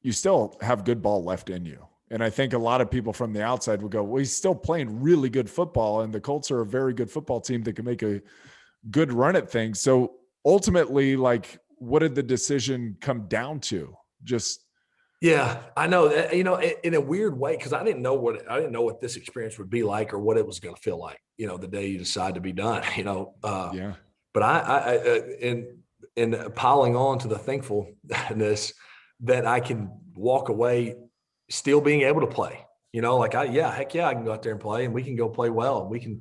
you still have good ball left in you. And I think a lot of people from the outside would go, well, he's still playing really good football, and the Colts are a very good football team that can make a good run at things. So ultimately, like, what did the decision come down to? Just Yeah, I know that, in a weird way, because I didn't know what this experience would be like or what it was going to feel like, the day you decide to be done, yeah. but in piling on to the thankfulness that I can walk away still being able to play, heck yeah, I can go out there and play, and we can go play well. And we can,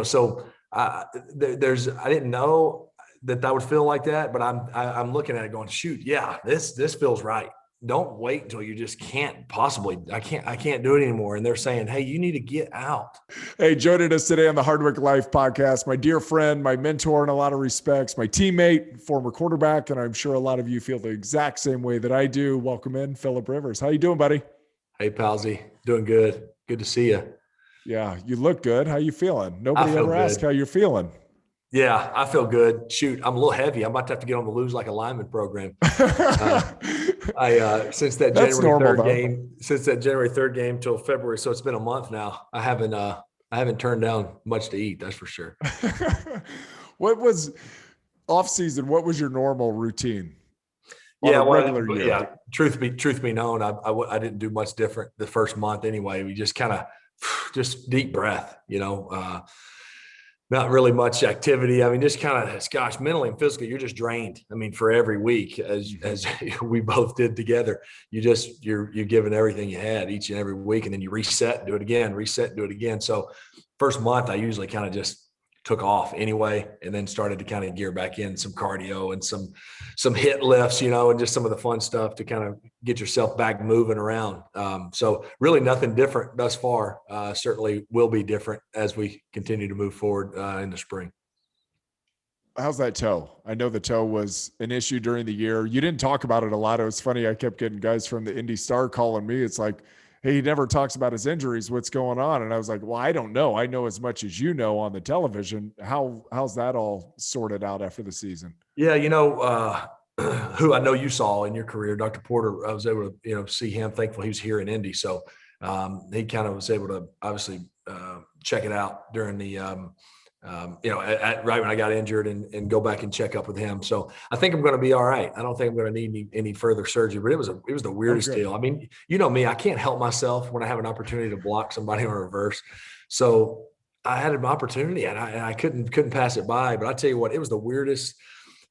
so I didn't know that would feel like that, but I'm looking at it going, shoot, yeah, this feels right. Don't wait until you just can't possibly, I can't do it anymore. And they're saying, hey, you need to get out. Hey, joining us today on the Hardwick Life podcast, my dear friend, my mentor in a lot of respects, my teammate, former quarterback, and I'm sure a lot of you feel the exact same way that I do. Welcome in, Philip Rivers. How you doing, buddy? Hey, Palsy. Doing good. Good to see you. Yeah, you look good. How you feeling? Nobody ever asked how you're feeling. Yeah, I feel good. Shoot, I'm a little heavy. I'm about to have to get on the Lose Like a Lineman program. Since that January 3rd game till February, so it's been a month now. I haven't turned down much to eat, that's for sure. What was off season? What was your normal routine? Truth be known, I didn't do much different the first month anyway. We just kind of just deep breath, not really much activity. I mean, just kind of, gosh, mentally and physically, you're just drained. I mean, for every week, as we both did together, you're giving everything you had each and every week, and then you reset, do it again. So first month, I usually kind of just took off anyway, and then started to kind of gear back in some cardio and some hit lifts, and just some of the fun stuff to kind of get yourself back moving around. So really nothing different thus far. Certainly will be different as we continue to move forward in the spring. How's that toe? I know the toe was an issue during the year. You didn't talk about it a lot. It was funny. I kept getting guys from the Indy Star calling me. It's like, hey, he never talks about his injuries. What's going on? And I was like, well, I don't know. I know as much as you know on the television. How's that all sorted out after the season? Yeah, who I know you saw in your career, Dr. Porter, I was able to, see him. Thankful he was here in Indy. So he kind of was able to obviously check it out during the, right when I got injured and go back and check up with him. So I think I'm going to be all right. I don't think I'm going to need any further surgery, but it was the weirdest deal. I mean, you know me, I can't help myself when I have an opportunity to block somebody on a reverse. So I had an opportunity and I couldn't pass it by, but I tell you what, it was the weirdest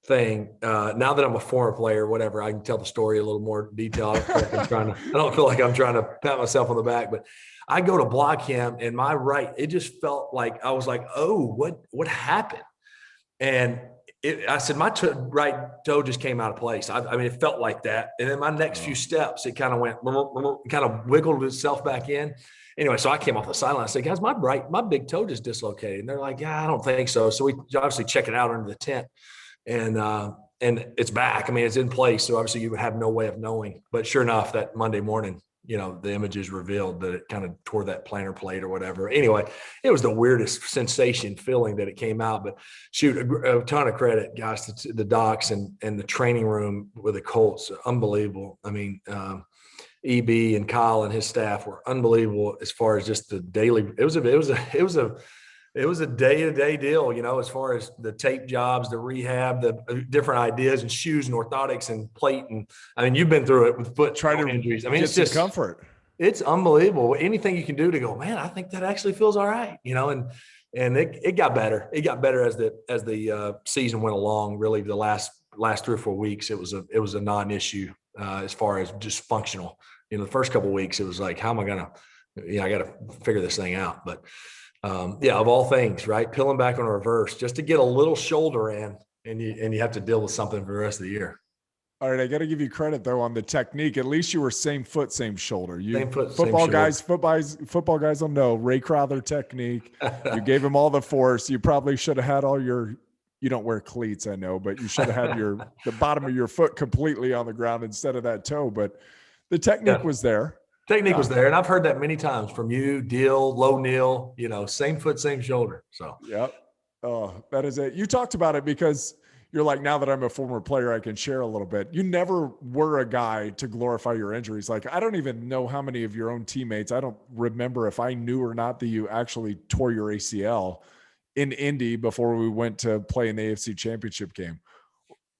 thing. Now that I'm a former player, whatever, I can tell the story a little more detail. I don't feel like I'm trying to pat myself on the back, but I go to block him, and my right, it just felt like I was like, oh, what happened? And I said, my right toe just came out of place. I mean, it felt like that. And then my next few steps, it kind of went, kind of wiggled itself back in. Anyway, so I came off the sideline. I said, guys, my big toe just dislocated. And they're like, yeah, I don't think so. So we obviously check it out under the tent, and it's back. I mean, it's in place. So obviously you would have no way of knowing. But sure enough, that Monday morning, the images revealed that it kind of tore that plantar plate or whatever. Anyway, it was the weirdest sensation feeling that it came out, but shoot, a ton of credit, guys, to the docs and the training room with the Colts. Unbelievable. I mean, EB and Kyle and his staff were unbelievable as far as just the daily, it was a day-to-day deal, as far as the tape jobs, the rehab, the different ideas and shoes and orthotics and plate. And I mean, you've been through it with foot injuries. I mean, it's just comfort. It's unbelievable. Anything you can do to go, man, I think that actually feels all right, and it got better. It got better as the season went along. Really, the last 3 or 4 weeks, it was a non-issue as far as just functional. The first couple of weeks, it was like, how am I gonna? I got to figure this thing out, but. Of all things, right? Peeling back on a reverse just to get a little shoulder in, and you have to deal with something for the rest of the year. All right, I got to give you credit though on the technique. At least you were same foot, same shoulder. Same foot, football guys will know Ray Crowther technique. You gave him all the force. You probably should have had all your. You don't wear cleats, I know, but you should have had the bottom of your foot completely on the ground instead of that toe. But the technique was there. Technique was there, and I've heard that many times from you, Deal, Low Neil, same foot, same shoulder. So, yep. Oh, that is it. You talked about it because you're like, now that I'm a former player, I can share a little bit. You never were a guy to glorify your injuries. Like, I don't even know how many of your own teammates, I don't remember if I knew or not that you actually tore your ACL in Indy before we went to play in the AFC Championship game.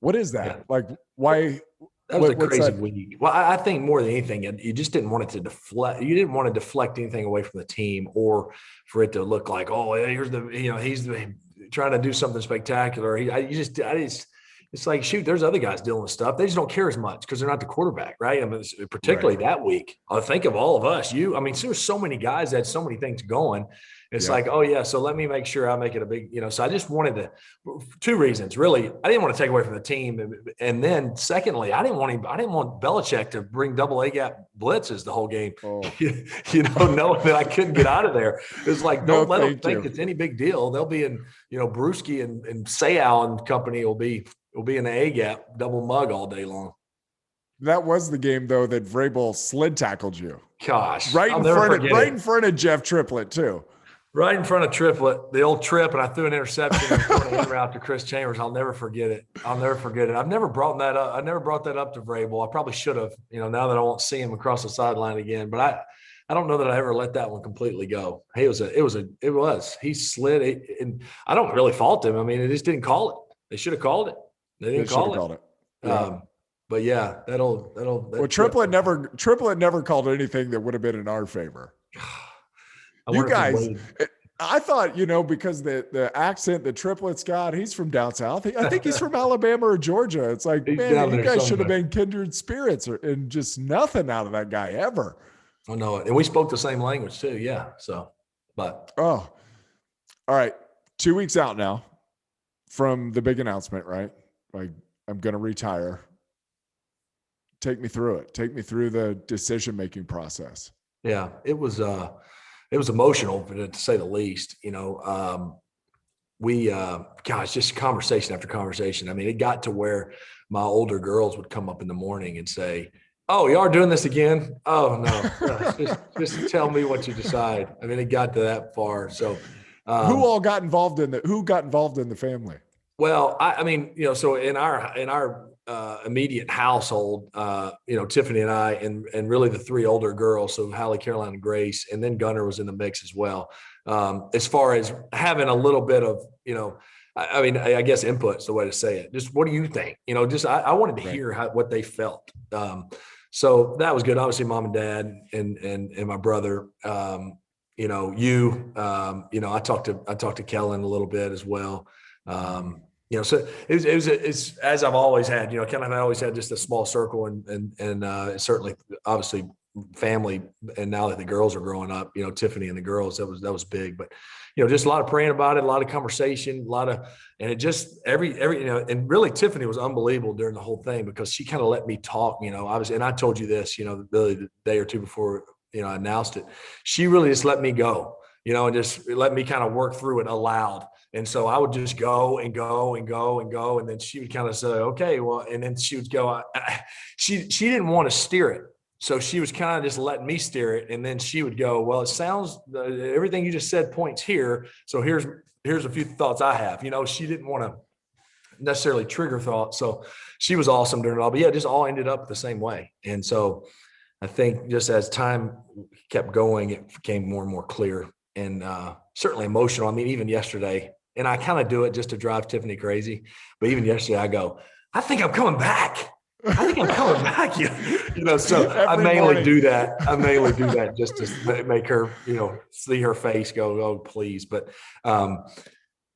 What is that? Yeah. Like, why? That was a What's crazy that? week. Well, I think more than anything, you just didn't want it to deflect. You didn't want to deflect anything away from the team, or for it to look like, oh, here's he's trying to do something spectacular. It's like, shoot, there's other guys dealing with stuff. They just don't care as much because they're not the quarterback, right? I mean, particularly that week. I think of all of us. I mean, there were so many guys that had so many things going. It's like, oh yeah, so let me make sure I make it a big, so I just wanted to, two reasons really. I didn't want to take away from the team. And then secondly, I didn't want Belichick to bring double A gap blitzes the whole game, knowing that I couldn't get out of there. It's like, don't let them think it's any big deal. They'll be in, Brewski and Sayal and company will be in the A gap double mug all day long. That was the game though that Vrabel slid tackled you. Gosh, right in front of Jeff Triplett too. Right in front of Triplett, the old trip, and I threw an interception and route to Chris Chambers. I'll never forget it. I've never brought that up. I never brought that up to Vrabel. I probably should have, now that I won't see him across the sideline again. But I don't know that I ever let that one completely go. Hey, it was. He slid it, and I don't really fault him. I mean, they just didn't call it. They should have called it. They didn't call it. Yeah. But yeah, that'll. Well, Triplett never called anything that would have been in our favor. You guys, I thought, because the accent that Triplett's got, he's from down south. I think he's from Alabama or Georgia. It's like, man, you guys should have been kindred spirits, and just nothing out of that guy ever. I know it. And we spoke the same language too. Yeah. So, but. Oh, all right. 2 weeks out now from the big announcement, right? Like, I'm going to retire. Take me through it. Take me through the decision-making process. Yeah, it was emotional, to say the least. Just conversation after conversation. I mean, it got to where my older girls would come up in the morning and say, "Oh, you are doing this again? Oh no, just tell me what you decide." I mean, it got to that far. So, who got involved in the family? Well, I mean, so in our immediate household, Tiffany and I, and really the three older girls, so Hallie, Caroline, and Grace, and then Gunner was in the mix as well. As far as having a little bit of, I guess input's the way to say it. Just what do you think? I wanted to hear what they felt. So that was good. Obviously, mom and dad and my brother. I talked to Kellen a little bit as well. So it's as I've always had, I always had just a small circle and certainly obviously family. And now that the girls are growing up, Tiffany and the girls, that was big, but, just a lot of praying about it, a lot of conversation, and it just and really Tiffany was unbelievable during the whole thing because she kind of let me talk, and I told you this, the day or two before, I announced it. She really just let me go, and just let me kind of work through it aloud. And so I would just go and go and go and go. And then she would kind of say, okay, well, and then she would go, she didn't want to steer it. So she was kind of just letting me steer it. And then she would go, well, it sounds, everything you just said points here. So here's a few thoughts I have, she didn't want to necessarily trigger thoughts. So she was awesome during it all, but yeah, it just all ended up the same way. And so I think just as time kept going, it became more and more clear and certainly emotional. I mean, even yesterday, and I kind of do it just to drive Tiffany crazy. But even yesterday, I go, I think I'm coming back. So I mainly do that. Just to make her, see her face go, oh, please. But, obviously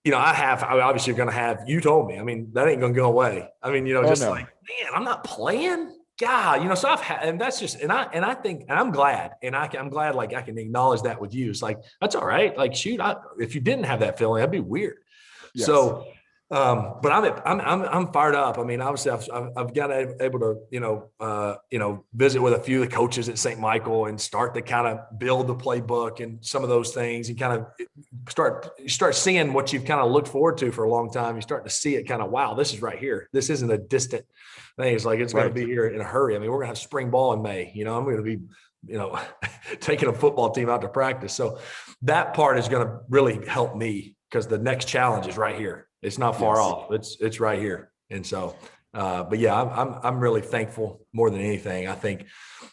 you're going to have, you told me, I mean, that ain't going to go away. I mean, like, man, I'm not playing. God, so I've had, and that's just, and I think, and I'm glad, I'm glad, like, I can acknowledge that with you. It's like, that's all right. Like, shoot, if you didn't have that feeling, that'd be weird. Yes. So, but I'm fired up. I mean, obviously I've got able to, visit with a few of the coaches at St. Michael and start to kind of build the playbook and some of those things and kind of start seeing what you've kind of looked forward to for a long time. You start to see it kind of, wow, this is right here. This isn't a distant thing. It's like, it's going to be here in a hurry. I mean, we're going to have spring ball in May, I'm going to be, taking a football team out to practice. So that part is going to really help me because the next challenge is right here. It's not far off. It's right here. And so, but yeah, I'm really thankful more than anything. I think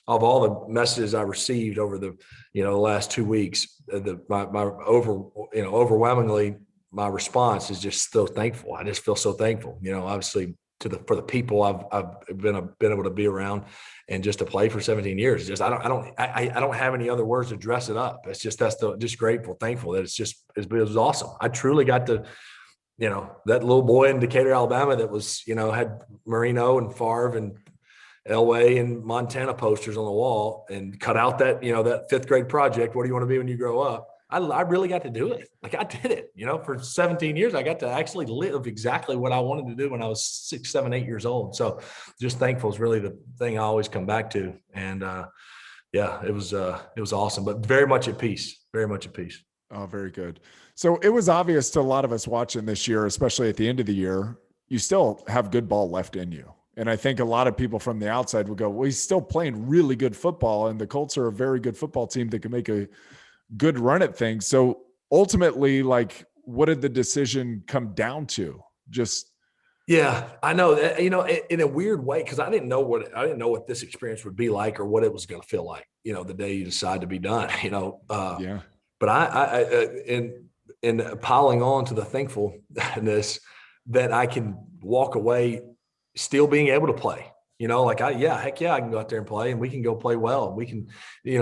of all the messages I received over the, the last 2 weeks, overwhelmingly, my response is just so thankful. I just feel so thankful, obviously for the people I've been able to be around, and just to play for 17 years. Just, I don't have any other words to dress it up. It's just, just grateful, thankful that it was awesome. I truly got to, that little boy in Decatur, Alabama that was, had Marino and Favre and Elway and Montana posters on the wall, and cut out that, that 5th grade project. What do you want to be when you grow up? I really got to do it. Like, I did it, for 17 years. I got to actually live exactly what I wanted to do when I was 6, 7, 8 years old. So just thankful is really the thing I always come back to. And yeah, it was awesome, but very much at peace, very much at peace. Oh, very good. So it was obvious to a lot of us watching this year, especially at the end of the year, you still have good ball left in you. And I think a lot of people from the outside would go, well, he's still playing really good football, and the Colts are a very good football team that can make a good run at things. So ultimately, like, what did the decision come down to? Just, yeah, I know that, in a weird way, because I didn't know what this experience would be like, or what it was going to feel like, the day you decide to be done, yeah. But in piling on to the thankfulness that I can walk away still being able to play, heck yeah, I can go out there and play, and we can go play well. We can,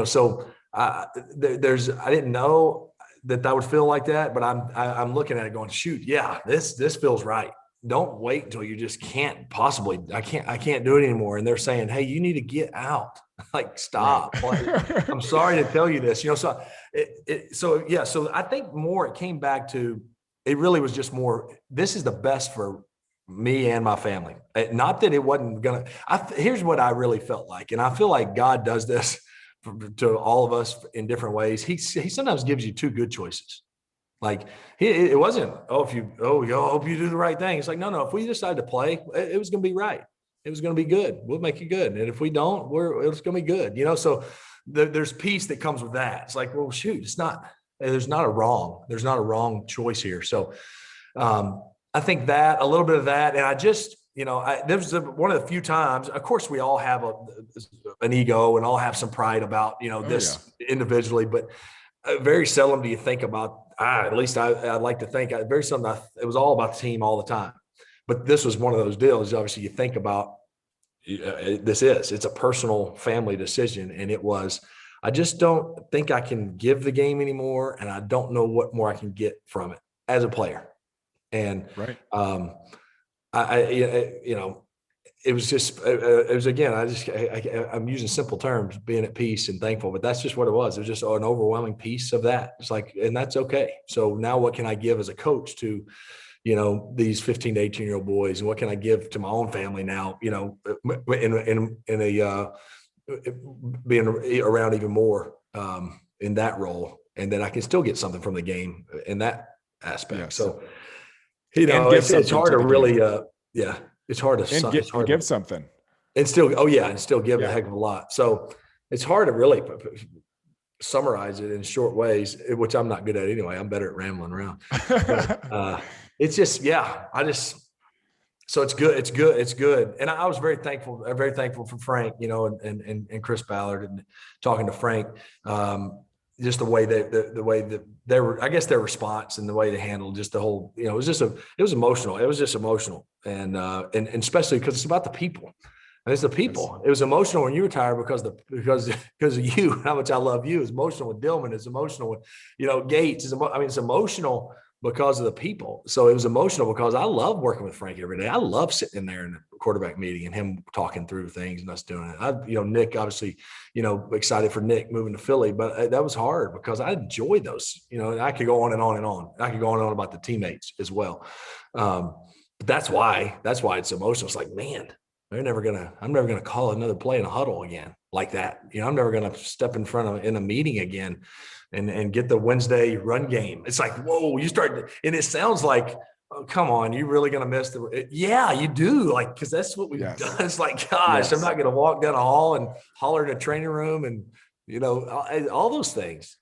so I didn't know that would feel like that, but I'm looking at it going, shoot, yeah, this feels right. Don't wait until you just can't possibly, I can't do it anymore. And they're saying, hey, you need to get out. Like, stop. Right. Like, I'm sorry to tell you this, so yeah. So I think more, it came back to, it really was just more, this is the best for me and my family. Not that it wasn't gonna, here's what I really felt like. And I feel like God does this to all of us in different ways. He sometimes gives you 2 good choices. Like, it wasn't, I hope you do the right thing. It's like, no, if we decide to play, it was going to be right. It was going to be good. We'll make it good. And if we don't, it's going to be good, so there's peace that comes with that. It's like, well, shoot, there's not a wrong choice here. So I think that a little bit of that, and I just, there was one of the few times, of course, we all have an ego and all have some pride about, this individually, but very seldom do you think about, at least I'd like to think, very seldom, it was all about the team all the time. But this was one of those deals, obviously, you think about, it's a personal family decision. And it was, I just don't think I can give the game anymore. And I don't know what more I can get from it as a player. And right. It was just, it was, again, I'm using simple terms, being at peace and thankful, but that's just what it was. It was just an overwhelming piece of that. It's like, and that's okay. So now what can I give as a coach to, these 15 to 18-year-old boys, and what can I give to my own family now, in a being around even more in that role, and then I can still get something from the game in that aspect. Yes. So, it's hard to really, it's hard to give something and still, give a heck of a lot. So it's hard to really summarize it in short ways, which I'm not good at anyway. I'm better at rambling around. But, it's just, so it's good. It's good. And I was very thankful for Frank, and Chris Ballard, and talking to Frank, just the way that they were, I guess their response and the way they handled just the whole, it was emotional. It was just emotional. And especially because it's about the people. And it's the people. It was emotional when you retired because of you, how much I love you. It's emotional with Dillman. It's emotional with, Gates. It's emotional because of the people. So it was emotional because I love working with Frank every day. I love sitting in there in the quarterback meeting and him talking through things and us doing it. Nick, obviously, excited for Nick moving to Philly, but that was hard because I enjoy those, and I could go on and on and on. I could go on and on about the teammates as well. But that's why it's emotional. It's like, man, I'm never going to call another play in a huddle again like that. I'm never going to step in a meeting again and get the Wednesday run game. It's like, whoa, you start, and it sounds like, oh, come on, you really going to miss yeah, you do. Like, cause that's what we've done. It's like, gosh, I'm not going to walk down a hall and holler in a training room and, all those things.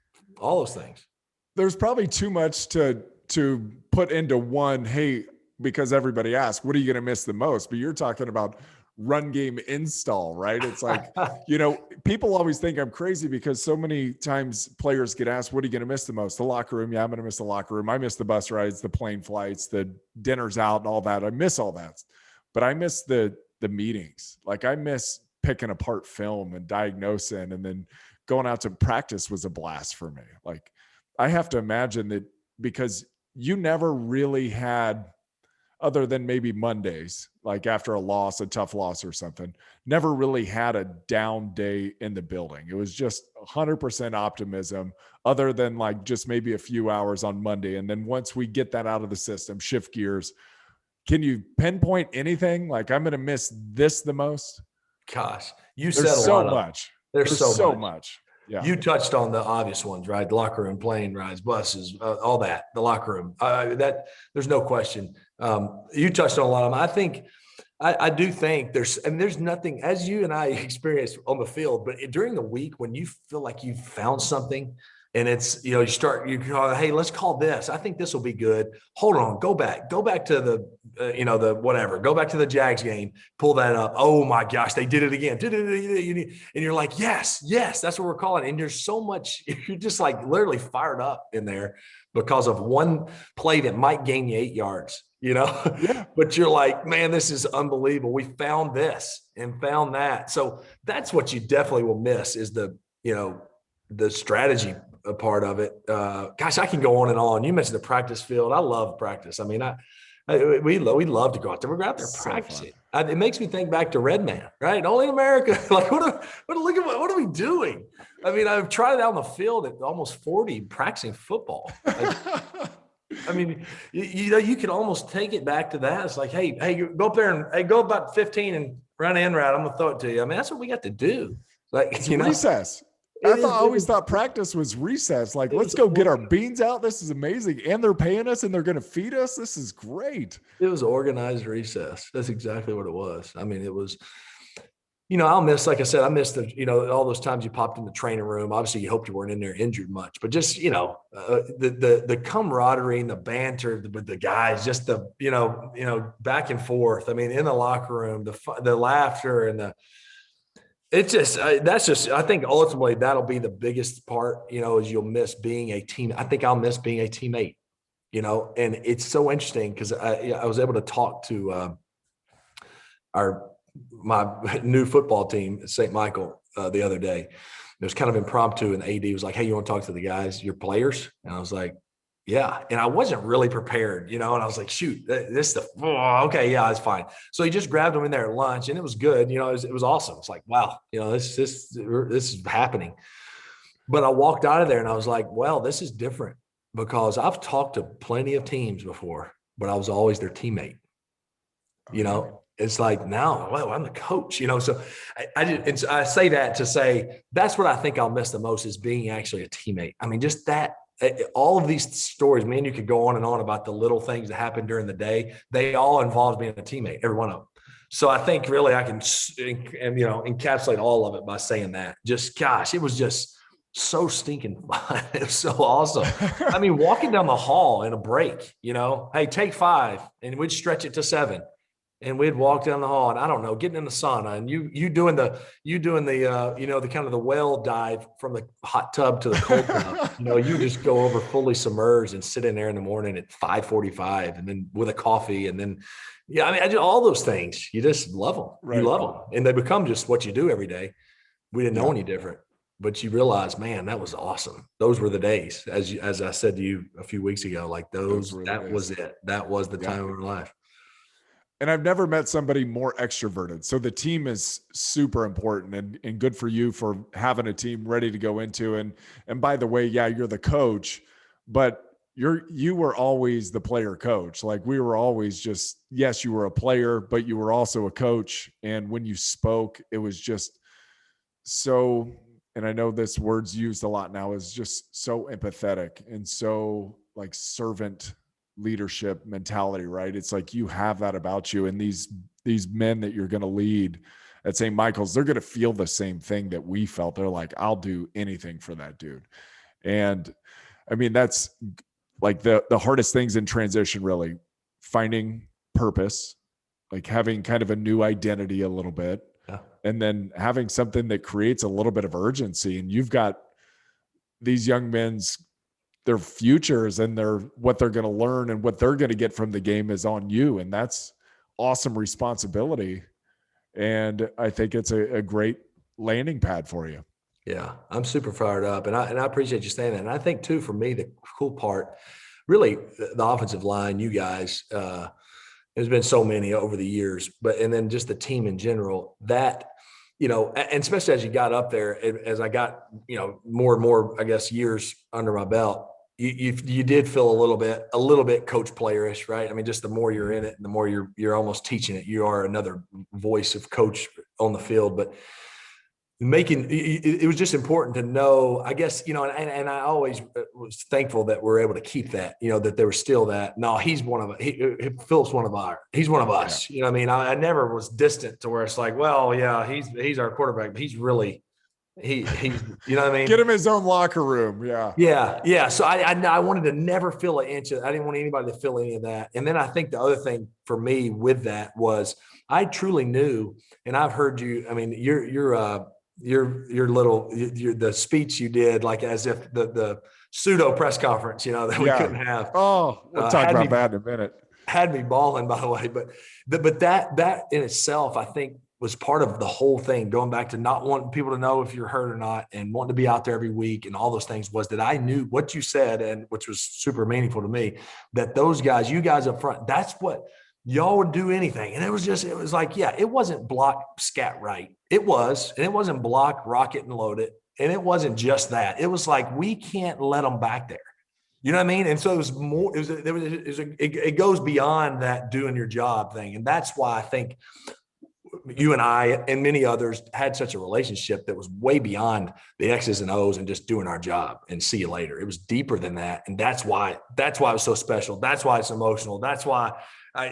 There's probably too much to put into one. Hey, because everybody asks, what are you going to miss the most? But you're talking about run game install, right? It's like, people always think I'm crazy because so many times players get asked, what are you going to miss the most? The locker room. Yeah, I'm going to miss the locker room. I miss the bus rides, the plane flights, the dinners out and all that. I miss all that. But I miss the meetings. Like I miss picking apart film and diagnosing, and then going out to practice was a blast for me. Like I have to imagine that, because you never really had, other than maybe Mondays, like after a loss, a tough loss or something, never really had a down day in the building. It was just 100% optimism, other than like just maybe a few hours on Monday. And then once we get that out of the system, shift gears. Can you pinpoint anything? Like, I'm going to miss this the most? Gosh, you There's said a so lot of much. There's so much. much. Yeah. You touched on the obvious ones, right? The locker room, plane rides, buses, all that. The locker room. That there's no question. You touched on a lot of them. I do think there's nothing, as you and I experienced on the field, but during the week when you feel like you've found something, and it's, you call, hey, let's call this. I think this will be good. Hold on, go back to the, the whatever. Go back to the Jags game. Pull that up. Oh my gosh, they did it again. And you're like, yes, that's what we're calling. And there's so much. You're just like literally fired up in there because of one play that might gain you 8 yards. Yeah. But you're like, man, this is unbelievable. We found this and found that. So that's what you definitely will miss, is the strategy a part of it. Gosh, I can go on and on. You mentioned the practice field. I love practice. I mean, we love to go out there. We're out there practicing. It makes me think back to Redman, right? Only in America. Like, what are we doing? I mean, I've tried it out on the field at almost 40 practicing football. Like, I mean, you could almost take it back to that. It's like, hey, go up there and go about 15 and run in route. I'm gonna throw it to you. I mean, that's what we got to do. Like, it's recess. I always thought practice was recess. Like, let's go get our beans out. This is amazing. And they're paying us and they're going to feed us. This is great. It was organized recess. That's exactly what it was. I mean, it was, I'll miss, like I said, I missed all those times you popped in the training room. Obviously you hoped you weren't in there injured much, but just, the camaraderie and the banter with the guys, just the, back and forth. I mean, in the locker room, the laughter and I think ultimately that'll be the biggest part, is you'll miss being a team. I think I'll miss being a teammate, and it's so interesting because I was able to talk to my new football team at St. Michael the other day. It was kind of impromptu, and the AD was like, hey, you want to talk to the guys, your players? And I was like, yeah. And I wasn't really prepared, and I was like, shoot, okay, yeah, it's fine. So he just grabbed them in there at lunch, and it was good. It was awesome. It's like, wow, this is happening. But I walked out of there and I was like, well, this is different, because I've talked to plenty of teams before, but I was always their teammate. It's like, now, well, I'm the coach, so I say that to say, that's what I think I'll miss the most, is being actually a teammate. I mean, just that. All of these stories, man, you could go on and on about the little things that happen during the day. They all involve being a teammate, every one of them. So I think really I can, encapsulate all of it by saying that. Just, gosh, it was just so stinking fun. It was so awesome. I mean, walking down the hall in a break, hey, take 5, and we'd stretch it to 7. And we'd walk down the hall, and I don't know, getting in the sauna, and you doing the the kind of the whale dive from the hot tub to the cold tub. You just go over fully submerged and sit in there in the morning at 5:45, and then with a coffee, and then I do all those things. You just love them. Right. You love them, and they become just what you do every day. We didn't know any different, but you realize, man, that was awesome. Those were the days, as I said to you a few weeks ago. Like that was it. That was the time of our life. And I've never met somebody more extroverted. So the team is super important, and good for you for having a team ready to go into. And by the way, yeah, you're the coach, but you were always the player coach. Like, we were always just, yes, you were a player, but you were also a coach. And when you spoke, it was just so, and I know this word's used a lot now, is just so empathetic and so like servant leadership mentality, right? It's like you have that about you, and these men that you're going to lead at St. Michael's, they're going to feel the same thing that we felt. They're like, I'll do anything for that dude. And I mean, that's like the hardest things in transition, really, finding purpose, like having kind of a new identity a little bit, Yeah. and then having something that creates a little bit of urgency. And you've got these young men's, their futures and what they're going to learn and what they're going to get from the game is on you. And that's awesome responsibility. And I think it's a great landing pad for you. Yeah, I'm super fired up, and I appreciate you saying that. And I think too, for me, the cool part, really, the offensive line, you guys, there's been so many over the years, and then just the team in general. That, and especially as you got up there, as I got more and more, I guess, years under my belt, you did feel a little bit coach playerish, right? I mean, just the more you're in it, and the more you're almost teaching it, you are another voice of coach on the field, but. It was just important to know, I guess, and I always was thankful that we're able to keep that, that there was still that. No, he's Philip's one of he's one of us. Yeah. You know what I mean? I never was distant to where it's like, well, yeah, he's our quarterback, but he's really, he's, you know what I mean? Get him his own locker room. Yeah. Yeah. Yeah. So I wanted to never feel an inch of, I didn't want anybody to feel any of that. And then I think the other thing for me with that was I truly knew, and I've heard you, I mean, the speech you did, like as if the pseudo press conference, that we couldn't have. Oh, we'll talk about that in a minute. Had me balling, by the way, but that in itself, I think, was part of the whole thing. Going back to not wanting people to know if you're hurt or not, and wanting to be out there every week, and all those things, was that I knew what you said, and which was super meaningful to me. That those guys, you guys up front, that's what. Y'all would do anything. And it was like, yeah, it wasn't block, scat, right. And it wasn't block, rocket, and load it. And it wasn't just that. It was like, we can't let them back there. You know what I mean? And so it was more, it goes beyond that doing your job thing. And that's why I think you and I and many others had such a relationship that was way beyond the X's and O's and just doing our job and see you later. It was deeper than that. And that's why it was so special. That's why it's emotional. That's why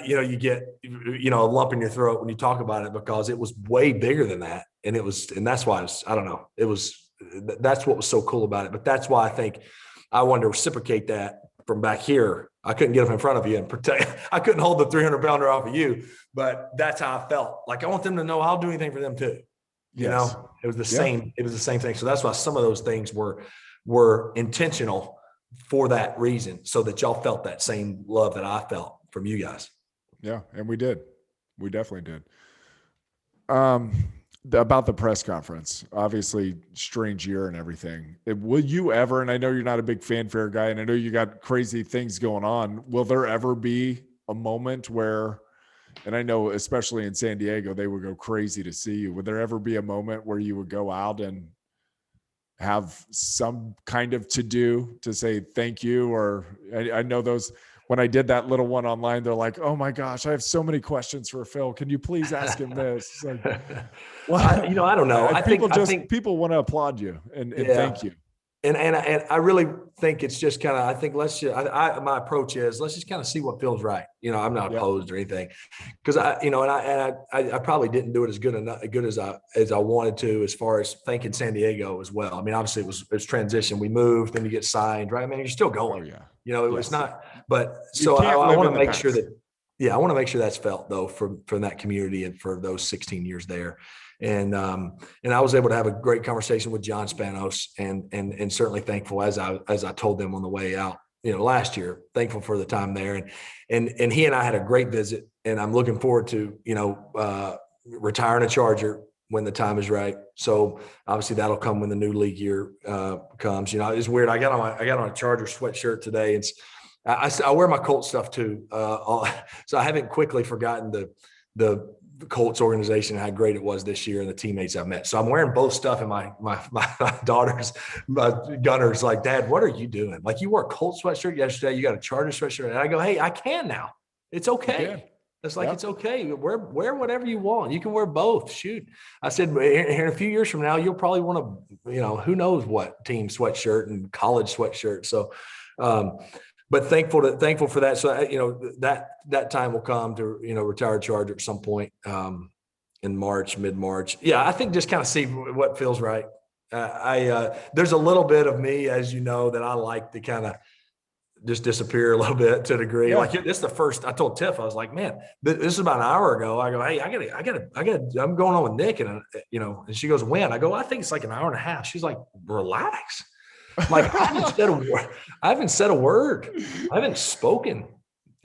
you get, a lump in your throat when you talk about it, because it was way bigger than that. And that's why that's what was so cool about it. But that's why I think I wanted to reciprocate that from back here. I couldn't get up in front of you and protect. I couldn't hold the 300-pounder off of you, but that's how I felt. Like, I want them to know I'll do anything for them too. Yes. It was the same. It was the same thing. So that's why some of those things were intentional for that reason, so that y'all felt that same love that I felt from you guys. Yeah. And we did. We definitely did. About the press conference, obviously strange year and everything. Will you ever, and I know you're not a big fanfare guy, and I know you got crazy things going on, will there ever be a moment where, and I know especially in San Diego, they would go crazy to see you. Would there ever be a moment where you would go out and have some kind of to-do to say thank you? Or I know those, when I did that little one online, they're like, oh my gosh, I have so many questions for Phil. Can you please ask him this? Like, well, I don't know. I think people want to applaud you and thank you. And I really think it's just kind of, I think my approach is, let's just kind of see what feels right. I'm not opposed or anything, because I probably didn't do it as good as I wanted to, as far as thanking San Diego as well. I mean, obviously it was transition. We moved, then you get signed, right? I mean, you're still going. Oh, yeah. It was not, but so I want to make sure that, I want to make sure that's felt though from that community and for those 16 years there. And I was able to have a great conversation with John Spanos, and certainly thankful, as I told them on the way out, last year, thankful for the time there. And he and I had a great visit, and I'm looking forward to, retiring a Charger when the time is right. So obviously that'll come when the new league year comes. It's weird. I got on a Charger sweatshirt today, and I wear my Colts stuff too. So I haven't quickly forgotten the Colts organization, how great it was this year, and the teammates I've met. So I'm wearing both stuff, and my daughter's Gunner's like, Dad, what are you doing? Like, you wore a Colts sweatshirt yesterday, you got a Charger sweatshirt. And I go, hey, I can now. It's okay. It's like, It's okay. Wear whatever you want. You can wear both. Shoot. I said, here in a few years from now, you'll probably want to, who knows what team sweatshirt and college sweatshirt. So, but thankful for that. So, that time will come to, retire a Charger at some point in March, mid-March. Yeah, I think just kind of see what feels right. There's a little bit of me, as you know, that I like to kind of just disappear a little bit to a degree. Yeah. Like this is the first I told Tiff, I was like, man, this is about an hour ago. I go, hey, I'm going on with Nick. And, and she goes, when? I go, I think it's like an hour and a half. She's like, relax. Like I haven't said a word. I haven't spoken,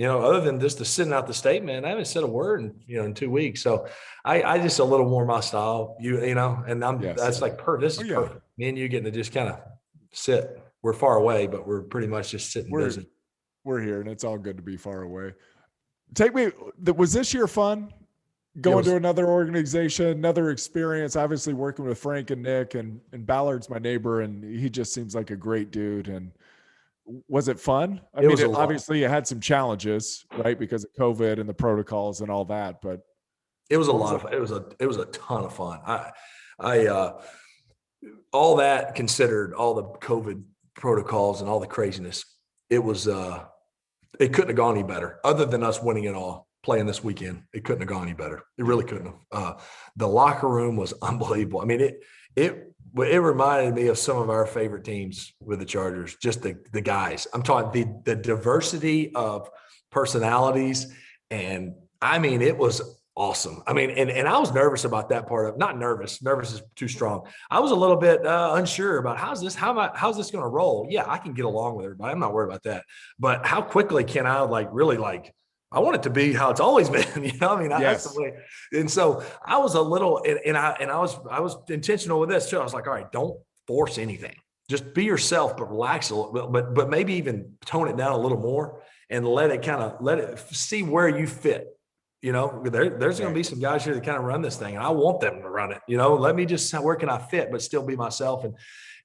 other than just to sending out the statement. I haven't said a word in 2 weeks. So I just a little more my style, and that's like perfect. This is perfect. Me and you getting to just kind of sit. We're far away, but we're pretty much just sitting. We're here, and it's all good to be far away. Was this year fun? Going to another organization, another experience, obviously working with Frank and Nick, and Ballard's my neighbor, and he just seems like a great dude. And was it fun? Obviously you had some challenges, right? Because of COVID and the protocols and all that, but it was a lot of fun. It was a ton of fun. I all that considered, all the COVID protocols and all the craziness, it couldn't have gone any better other than us winning it all. Playing this weekend, it couldn't have gone any better. It really couldn't have. The locker room was unbelievable. I mean, it reminded me of some of our favorite teams with the Chargers. Just the guys. I'm talking the diversity of personalities, and I mean, it was awesome. I mean, and I was nervous about that part of. Not nervous. Nervous is too strong. I was a little bit unsure about how's this going to roll. Yeah, I can get along with everybody. I'm not worried about that. But how quickly can I really I want it to be how it's always been, Yes. That's the way. And so I was a little, and I was intentional with this too. I was like, all right, don't force anything. Just be yourself, but relax a little bit, but maybe even tone it down a little more and let it see where you fit. There's going to be some guys here that kind of run this thing, and I want them to run it. Let me just, where can I fit, but still be myself.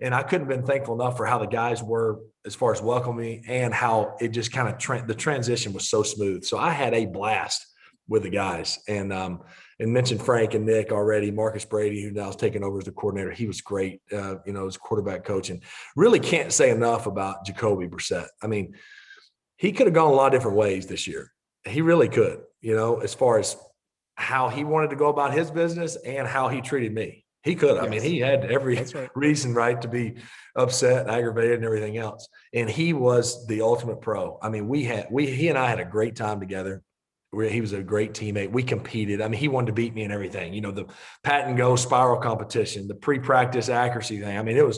And I couldn't have been thankful enough for how the guys were as far as welcoming me, and how it just kind of the transition was so smooth. So I had a blast with the guys, and mentioned Frank and Nick already. Marcus Brady, who now is taking over as the coordinator, he was great, as quarterback coach, and really can't say enough about Jacoby Brissett. I mean, he could have gone a lot of different ways this year. He really could, as far as how he wanted to go about his business and how he treated me. He could. Yes. I mean, he had every reason, right, to be upset, aggravated, and everything else. And he was the ultimate pro. I mean, he and I had a great time together. He was a great teammate. We competed. I mean, he wanted to beat me in everything. The pat and go spiral competition, the pre-practice accuracy thing. I mean,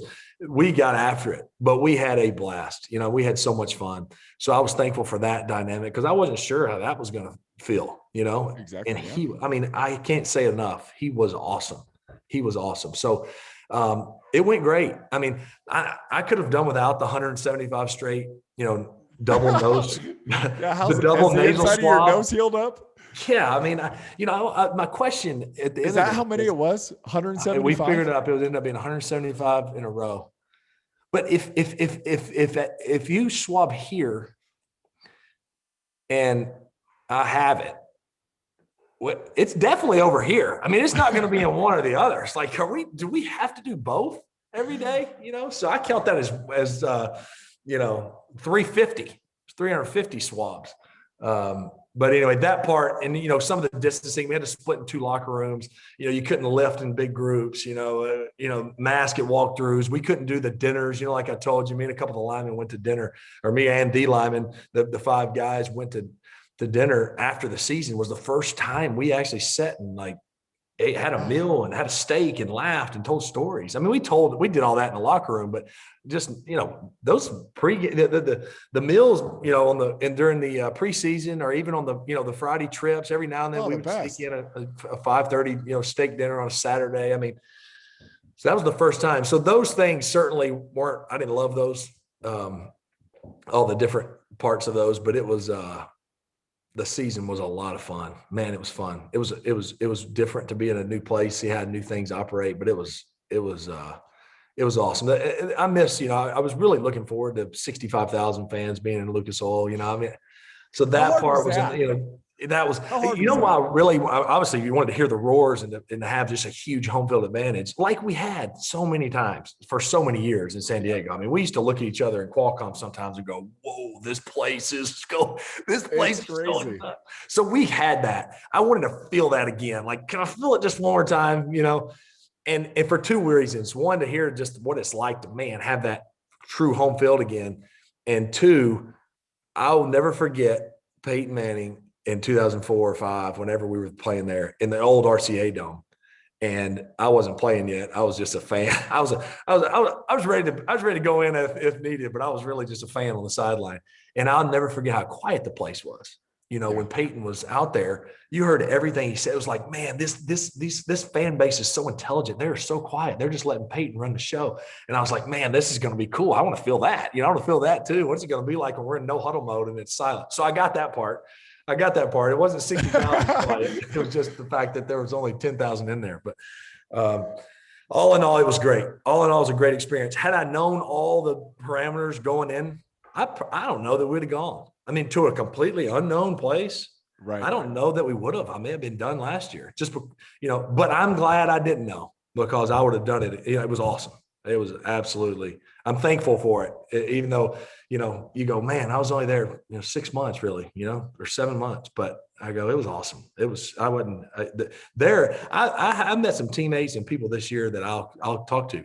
we got after it, but we had a blast. We had so much fun. So I was thankful for that dynamic, because I wasn't sure how that was going to feel. Exactly. And I can't say enough. He was awesome. So it went great. I mean, I could have done without the 175 straight, double nose, the double nasal swab. Of your nose healed up? Yeah. I mean, my question at the end is that how many it was? 175? We figured it out. It ended up being 175 in a row. But if you swab here and I have it, it's definitely over here. I mean, it's not going to be in one or the other. It's like, do we have to do both every day? So I count that as 350 swabs. But anyway, that part, and some of the distancing, we had to split in 2 locker rooms. You couldn't lift in big groups. Mask at walkthroughs. We couldn't do the dinners. Like I told you, me and a couple of the linemen went to dinner, or me and the linemen, the 5 guys went to dinner after the season. Was the first time we actually sat and had a meal and had a steak and laughed and told stories. I mean, we did all that in the locker room, but just, those the meals, during the preseason, or even on the Friday trips, every now and then we would sneak in a 5:30, steak dinner on a Saturday. I mean, so that was the first time. So those things certainly weren't, I didn't love those, all the different parts of those, but it was, the season was a lot of fun, man. It was fun. It was different to be in a new place. He had new things operate, but it was awesome. I miss, I was really looking forward to 65,000 fans being in Lucas Oil, I mean, so that part was, that was, why really, obviously you wanted to hear the roars and to have just a huge home field advantage, like we had so many times for so many years in San Diego. I mean, we used to look at each other in Qualcomm sometimes and go, whoa, this place is crazy. So we had that. I wanted to feel that again. Like, can I feel it just one more time, and for 2 reasons. One, to hear just what it's like to, have that true home field again. And 2, I'll never forget Peyton Manning in 2004 or 5, whenever we were playing there in the old RCA Dome. And I wasn't playing yet. I was just a fan. I was ready to go in if needed, but I was really just a fan on the sideline. And I'll never forget how quiet the place was. You know, when Peyton was out there, you heard everything he said. It was like, man, this fan base is so intelligent. They're so quiet. They're just letting Peyton run the show. And I was like, man, this is going to be cool. I want to feel that. You know, I want to feel that too. What's it going to be like when we're in no huddle mode and it's silent? So I got that part. It wasn't 60,000. It was just the fact that there was only 10,000 in there. But all in all, it was great. All in all, it was a great experience. Had I known all the parameters going in, I don't know that we'd have gone. I mean, to a completely unknown place. Right. I don't know that we would have. I may have been done last year. Just, you know, but I'm glad I didn't know, because I would have done it. It was awesome. It was absolutely. I'm thankful for it, even though, you know, you go, man, I was only there, 6 months really, or 7 months, but I go, it was awesome. It was, I wasn't there. I met some teammates and people this year that I'll talk to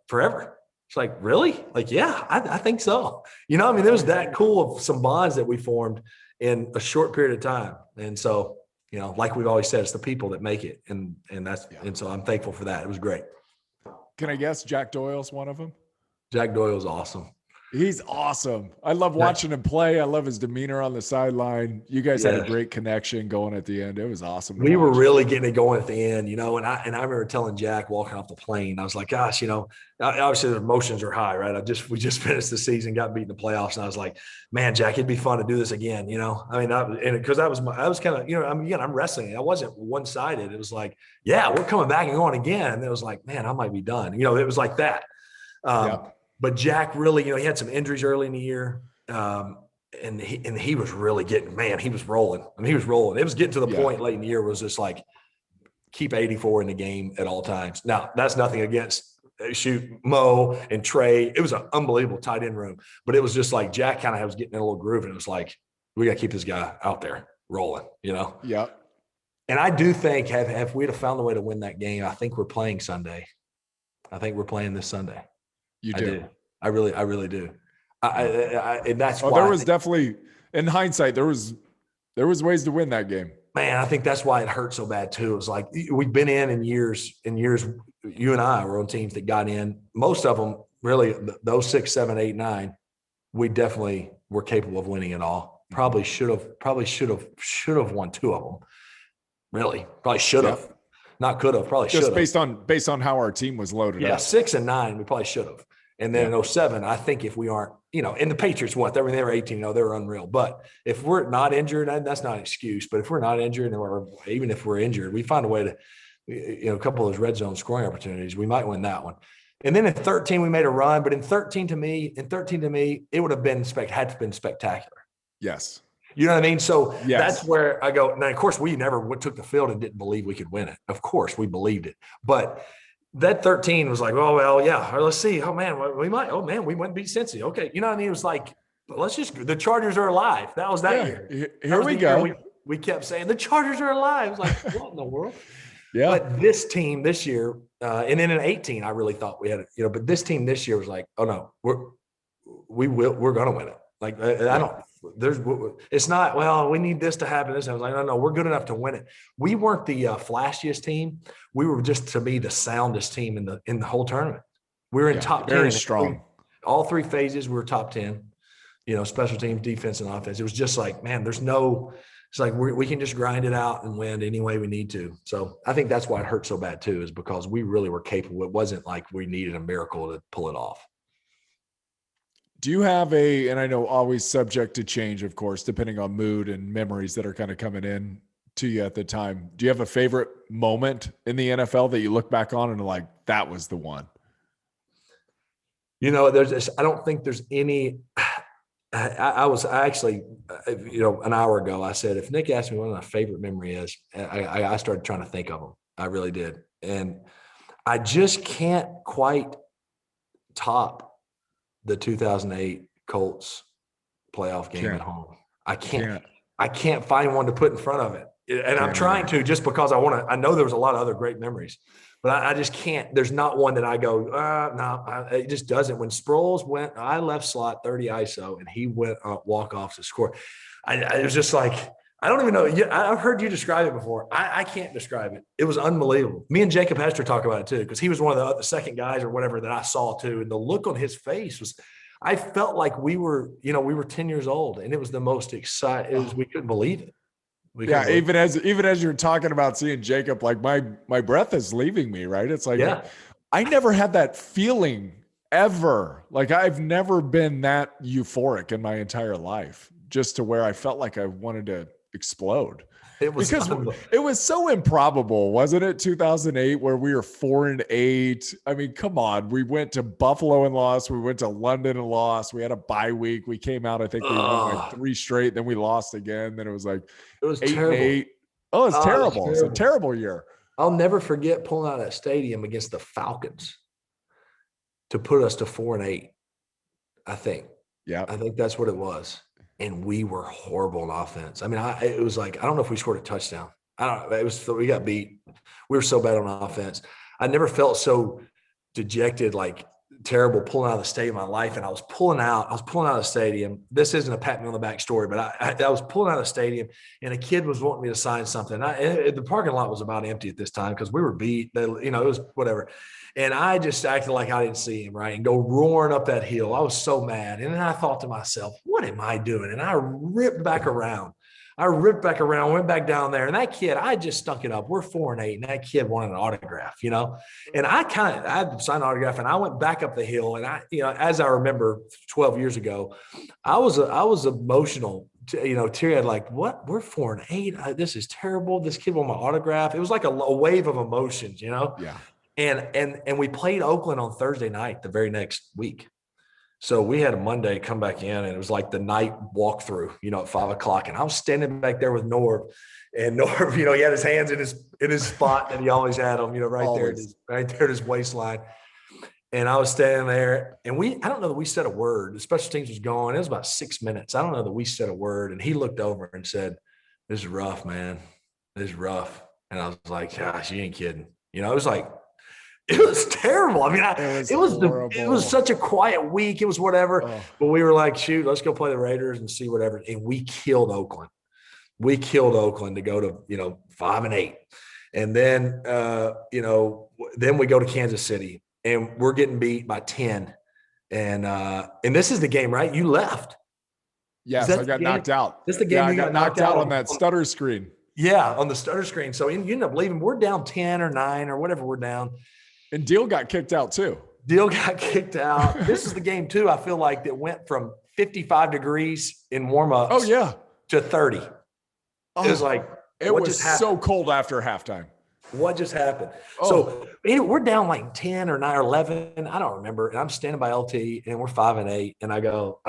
forever. It's like, really? Like, yeah, I think so. I mean, it was that cool of some bonds that we formed in a short period of time. And so, like we've always said, it's the people that make it. And so I'm thankful for that. It was great. Can I guess Jack Doyle's one of them? Jack Doyle's awesome. He's awesome. I love watching him play. I love his demeanor on the sideline. You guys had a great connection going at the end. It was awesome. We were really getting it going at the end, and I remember telling Jack walking off the plane, I was like, gosh, obviously the emotions are high, right? We just finished the season, got beat in the playoffs, and I was like, man, Jack, it'd be fun to do this again, I mean, because I was kind of, again, I'm wrestling. I wasn't one-sided. It was like, yeah, we're coming back and going again. And it was like, man, I might be done. It was like that. But Jack really, he had some injuries early in the year. And he was really he was rolling. I mean, he was rolling. It was getting to the point late in the year was just like, keep 84 in the game at all times. Now, that's nothing against Mo and Trey. It was an unbelievable tight end room. But it was just like Jack kind of was getting in a little groove. And it was like, we got to keep this guy out there rolling, Yeah. And I do think if we'd have found a way to win that game, I think we're playing Sunday. I think we're playing this Sunday. You do. I really do. And that's why there was definitely, in hindsight, there was ways to win that game. Man, I think that's why it hurt so bad too. It was like we've been in years. You and I were on teams that got in. Most of them, really, those 6, 7, 8, 9, we definitely were capable of winning it all. Probably should have won 2 of them. Really, probably should have. Not could have. Probably should have. Just based on how our team was loaded. Yeah, 6 and 9, we probably should have. And then in 07, I think if we aren't, and the Patriots won, they were 18, they were unreal. But if we're not injured, that's not an excuse. But if we're not injured, or even if we're injured, we find a way to, a couple of those red zone scoring opportunities, we might win that one. And then in 13, we made a run. But in 13 to me, it would have been had to have been spectacular. Yes. You know what I mean? So that's where I go. Now, of course, we never took the field and didn't believe we could win it. Of course, we believed it. But that 13 was like, oh, well, yeah, let's see. Oh, man, we might. Oh, man, we went and beat Cincy. Okay. You know what I mean? It was like, the Chargers are alive. That was that year. Here we go. We kept saying, the Chargers are alive. It was like, what in the world? Yeah. But this team this year, and then in 18, I really thought we had it, but this team this year was like, oh, no, we're going to win it. Like, it's not, well, we need this to happen. I was like, no, we're good enough to win it. We weren't the flashiest team. We were just, to me, the soundest team in the whole tournament. We were in top 10. Very strong. All 3 phases, we were top 10, special teams, defense, and offense. It was just like, man, it's like we can just grind it out and win any way we need to. So I think that's why it hurt so bad too, is because we really were capable. It wasn't like we needed a miracle to pull it off. Do you have and I know always subject to change, of course, depending on mood and memories that are kind of coming in to you at the time. Do you have a favorite moment in the NFL that you look back on and are like, that was the one? I don't think there's any. I actually, an hour ago, I said, if Nick asked me what my favorite memory is, I started trying to think of them. I really did. And I just can't quite top the 2008 Colts playoff game at home. I can't find one to put in front of it. And I'm trying to, just because I know there was a lot of other great memories, But I just can't. There's not one that I go, no, it just doesn't. When Sproles went, I left slot 30 ISO, and he went walk off to score. It was just like, I don't even know. I've heard you describe it before. I can't describe it. It was unbelievable. Me and Jacob Hester talk about it too, because he was one of the second guys or whatever that I saw too. And the look on his face was, I felt like we were 10 years old, and it was the most exciting. We couldn't believe it. Yeah, even as you're talking about seeing Jacob, like my breath is leaving me, right? It's like, yeah. I never had that feeling ever. Like I've never been that euphoric in my entire life, just to where I felt like I wanted to explode. It was because it was so improbable, wasn't it? 2008, where we were 4-8. I mean, come on. We went to Buffalo and lost. We went to London and lost. We had a bye week. We came out. I think we won like 3 straight. Then we lost again. Then it was like it was 8 terrible. and 8. Oh, it's terrible. It's a terrible year. I'll never forget pulling out of that stadium against the Falcons to put us to 4-8. I think. Yeah. I think that's what it was. And we were horrible on offense. I mean, it was like, I don't know if we scored a touchdown. We got beat. We were so bad on offense. I never felt so dejected, like terrible, pulling out of the stadium in my life. And I was pulling out of the stadium. This isn't a pat me on the back story, but I was pulling out of the stadium, and a kid was wanting me to sign something. The parking lot was about empty at this time because we were beat. It was whatever. And I just acted like I didn't see him, right? And go roaring up that hill. I was so mad. And then I thought to myself, what am I doing? And I ripped back around, went back down there. And that kid, I just stunk it up. We're 4-8. And that kid wanted an autograph, And I signed an autograph, and I went back up the hill. And as I remember 12 years ago, I was emotional. Teary-eyed, like, what? We're 4-8. This is terrible. This kid wanted my autograph. It was like a wave of emotions, Yeah. And we played Oakland on Thursday night the very next week. So we had a Monday come back in, and it was like the night walkthrough, at 5:00. And I was standing back there with Norv, and Norv, he had his hands in his spot that he always had them, right there at his waistline. And I was standing there, and I don't know that we said a word. The special teams was going. It was about 6 minutes. I don't know that we said a word. And he looked over and said, "This is rough, man. This is rough." And I was like, "Gosh, you ain't kidding." It was like, it was terrible. I mean, it was such a quiet week. It was whatever. Oh. But we were like, shoot, let's go play the Raiders and see whatever. And we killed Oakland. To go to, 5-8. And then, then we go to Kansas City, and we're getting beat by 10. And this is the game, right? You left. Yes, I got knocked out. This is the game you got knocked out on that stutter screen. Yeah, on the stutter screen. So you end up leaving. We're down 10 or 9 or whatever we're down. And Deal got kicked out too. This is the game too, I feel like, that went from 55 degrees in warm-ups. Oh, yeah. To 30. Oh, it was like, it was so cold after halftime. What just happened? Oh. So we're down like 10 or 9 or 11. I don't remember. And I'm standing by LT, and we're 5-8. And I go,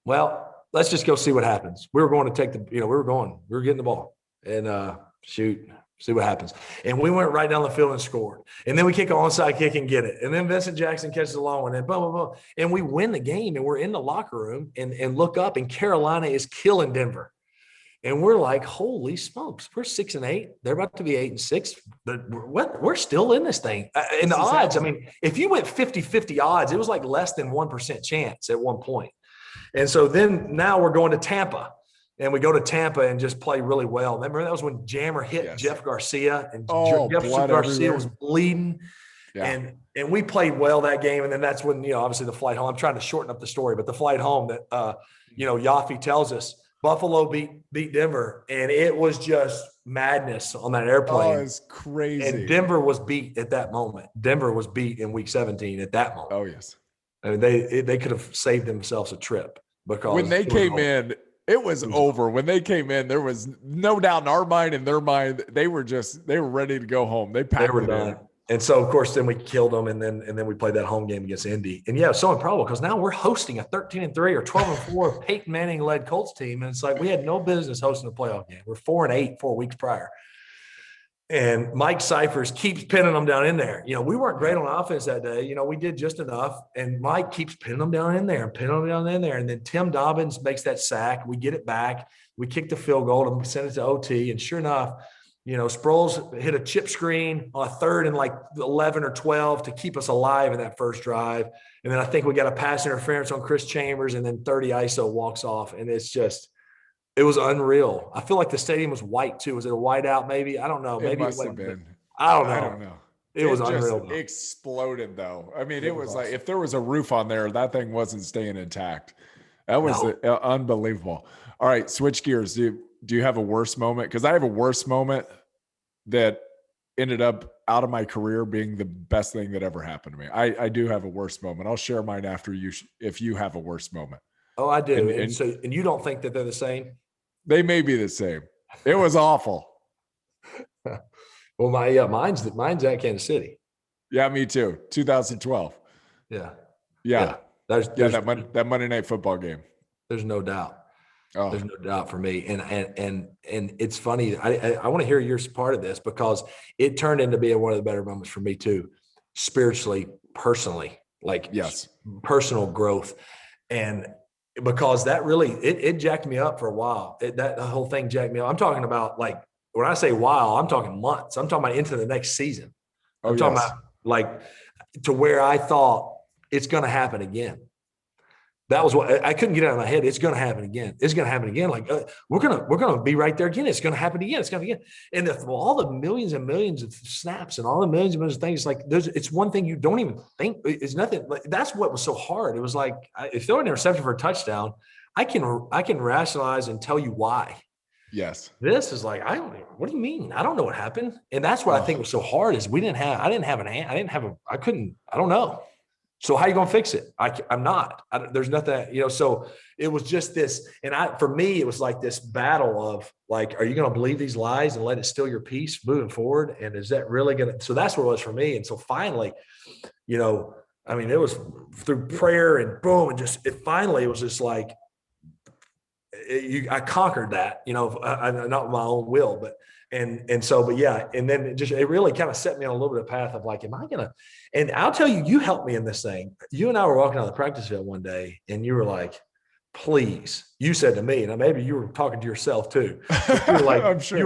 well, let's just go see what happens. We were going to take we were getting the ball, and see what happens. And we went right down the field and scored. And then we kick an onside kick and get it. And then Vincent Jackson catches a long one, and blah, blah, blah. And we win the game, and we're in the locker room and look up, and Carolina is killing Denver. And we're like, holy smokes, we're 6-8. They're about to be 8-6. But we're still in this thing. And the odds, I mean, if you went 50-50 odds, it was like less than 1% chance at one point. And so then now we're going to Tampa. And we go to Tampa and just play really well. Remember, that was when Jammer hit Jeff Garcia, and Jeff Garcia was bleeding. Yeah. And we played well that game. And then that's when, obviously the flight home, I'm trying to shorten up the story, but the flight home that, Yaffe tells us, Buffalo beat Denver, and it was just madness on that airplane. Oh, it's crazy. And Denver was beat at that moment. Denver was beat in week 17 at that moment. Oh, yes. I mean, they could have saved themselves a trip, because when they came in, it was over. When they came in, there was no doubt in our mind, in their mind, they were ready to go home. They packed it in. And so, of course, then we killed them, and then we played that home game against Indy. And, it's so improbable, because now we're hosting a 13-3 or 12-4 Peyton Manning-led Colts team, and it's like we had no business hosting a playoff game. We're 4-8 4 weeks prior. And Mike Cyphers keeps pinning them down in there. We weren't great on offense that day. We did just enough, and Mike keeps pinning them down in there and pinning them down in there. And then Tim Dobbins makes that sack. We get it back. We kick the field goal, and we send it to OT, and sure enough, Sproles hit a chip screen on a third and like 11 or 12 to keep us alive in that first drive. And then I think we got a pass interference on Chris Chambers, and then 30 ISO walks off. And it was unreal. I feel like the stadium was white too. Was it a white out maybe? I don't know. It Maybe must have been. I don't know. I don't know. It was just unreal, though. exploded though. I mean, it was like awesome. if there was a roof on there, that thing wasn't staying intact. That was unbelievable. All right, switch gears. Do you have a worse moment? Because I have a worse moment that ended up out of my career being the best thing that ever happened to me. I do have a worse moment. I'll share mine after you, if you have a worse moment. Oh, I do. And you don't think that they're the same? They may be the same. It was awful. Well, mine's at Kansas City. Yeah, me too. 2012. Yeah. That Monday Night Football game. There's no doubt. Oh. There's no doubt for me. And it's funny. I want to hear your part of this because it turned into being one of the better moments for me too, spiritually, personally, personal growth. And because that really, it jacked me up for a while. That whole thing jacked me up. I'm talking about like, when I say while, I'm talking months. I'm talking about into the next season. I'm talking about like to where I thought it's going to happen again. That was what I couldn't get out of my head. It's going to happen again. It's going to happen again. Like we're going to be right there again. It's going to happen again. It's going to again. And all the millions and millions of snaps and all the millions and millions of things, like it's one thing you don't even think. It's nothing. Like, that's what was so hard. It was like if throw an interception for a touchdown, I can rationalize and tell you why. Yes. This is like, what do you mean? I don't know what happened. And that's what I think was so hard is I don't know. So how are you going to fix it? I'm not, there's nothing, so it was just this. And for me, it was like this battle of like, are you going to believe these lies and let it steal your peace moving forward? And is that really going to, so that's what it was for me. And so finally, it was through prayer and boom, and it was just like, I conquered that, not my own will, but then it really kind of set me on a little bit of path of like, am I gonna? And I'll tell you, you helped me in this thing. You and I were walking on the practice field one day, and you were like, "Please," you said to me, and maybe you were talking to yourself too. You were like, I'm sure.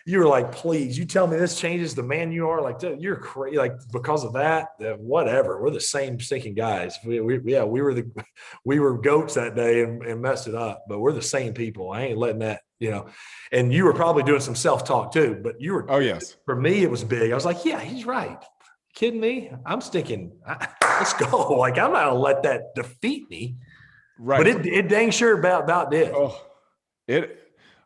You were like, "Please, you tell me this changes the man you are." Like, dude, you're crazy. Like because of that, whatever. We're the same stinking guys. We were goats that day and messed it up, but we're the same people. I ain't letting that, And you were probably doing some self-talk too, but you were. Oh yes. For me, it was big. I was like, yeah, he's right. Kidding me? I'm sticking. Let's go. Like I'm not gonna let that defeat me. Right. But it dang sure about did. Oh,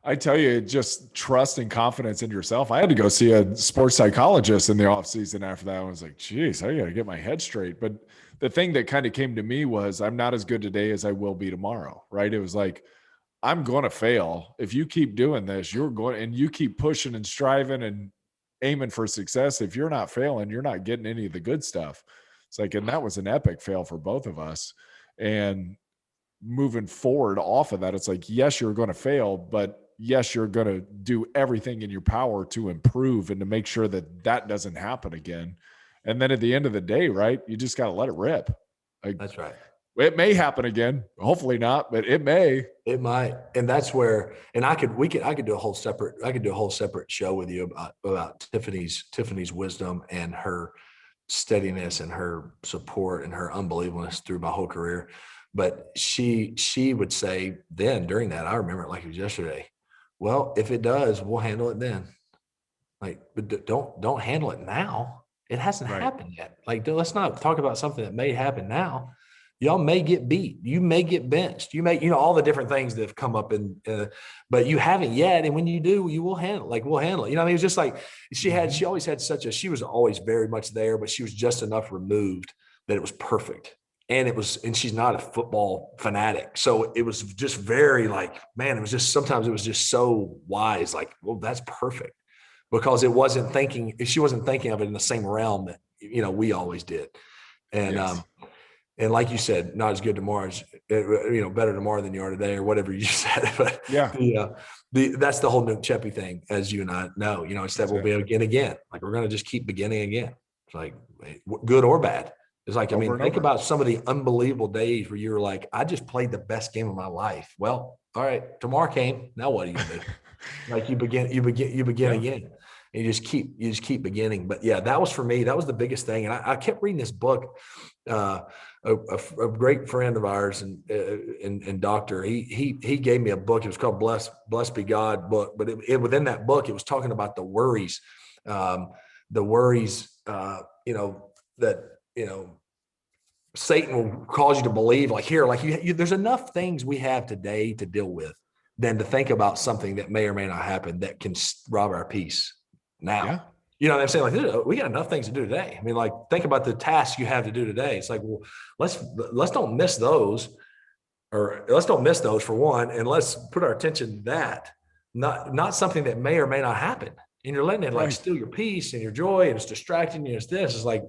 I tell you, just trust and confidence in yourself. I had to go see a sports psychologist in the off season after that. I was like, geez, I got to get my head straight. But the thing that kind of came to me was I'm not as good today as I will be tomorrow. Right. It was like, I'm going to fail. If you keep doing this, and you keep pushing and striving and aiming for success. If you're not failing, you're not getting any of the good stuff. It's like, and that was an epic fail for both of us. And moving forward off of that, it's like, yes, you're going to fail, but yes, you're going to do everything in your power to improve and to make sure that doesn't happen again. And then at the end of the day, right, you just got to let it rip. Like, that's right. It may happen again. Hopefully not, but it may. It might. And that's where, and I could do a whole separate show with you about Tiffany's wisdom and her steadiness and her support and her unbelievableness through my whole career. But she would say then during that, I remember it like it was yesterday. Well, if it does, we'll handle it then. Like, but don't handle it now. It hasn't happened yet. Like, let's not talk about something that may happen now. Y'all may get beat. You may get benched. You may, all the different things that have come up but you haven't yet. And when you do, you will handle. Like we'll handle it. It was just like she always had she was always very much there, but she was just enough removed that it was perfect. And she's not a football fanatic. So it was just very like, man, sometimes it was just so wise. Like, well, that's perfect because she wasn't thinking of it in the same realm that, we always did. And, yes. And like you said, not as good tomorrow as, better tomorrow than you are today or whatever you said. But yeah, that's the whole Nuke Cheppy thing, as you and I know, it's that we'll begin again. Like we're going to just keep beginning again. It's like good or bad. It's like, think about some of the unbelievable days where you're like, I just played the best game of my life. Well, all right, tomorrow came. Now what do you do? Like you begin again. And you just keep beginning. But yeah, that was for me. That was the biggest thing. And I kept reading this book. A great friend of ours and doctor, he gave me a book. It was called Blessed Be God book. But within that book, it was talking about the worries, that Satan will cause you to believe like here, like there's enough things we have today to deal with than to think about something that may or may not happen that can rob our peace now. Yeah. You know what I'm saying? Like, we got enough things to do today. I mean, like, think about the tasks you have to do today. It's like, well, let's don't miss those, or let's don't miss those for one, and let's put our attention to that, not something that may or may not happen. And you're letting it like steal your peace and your joy, and it's distracting you. It's this. It's like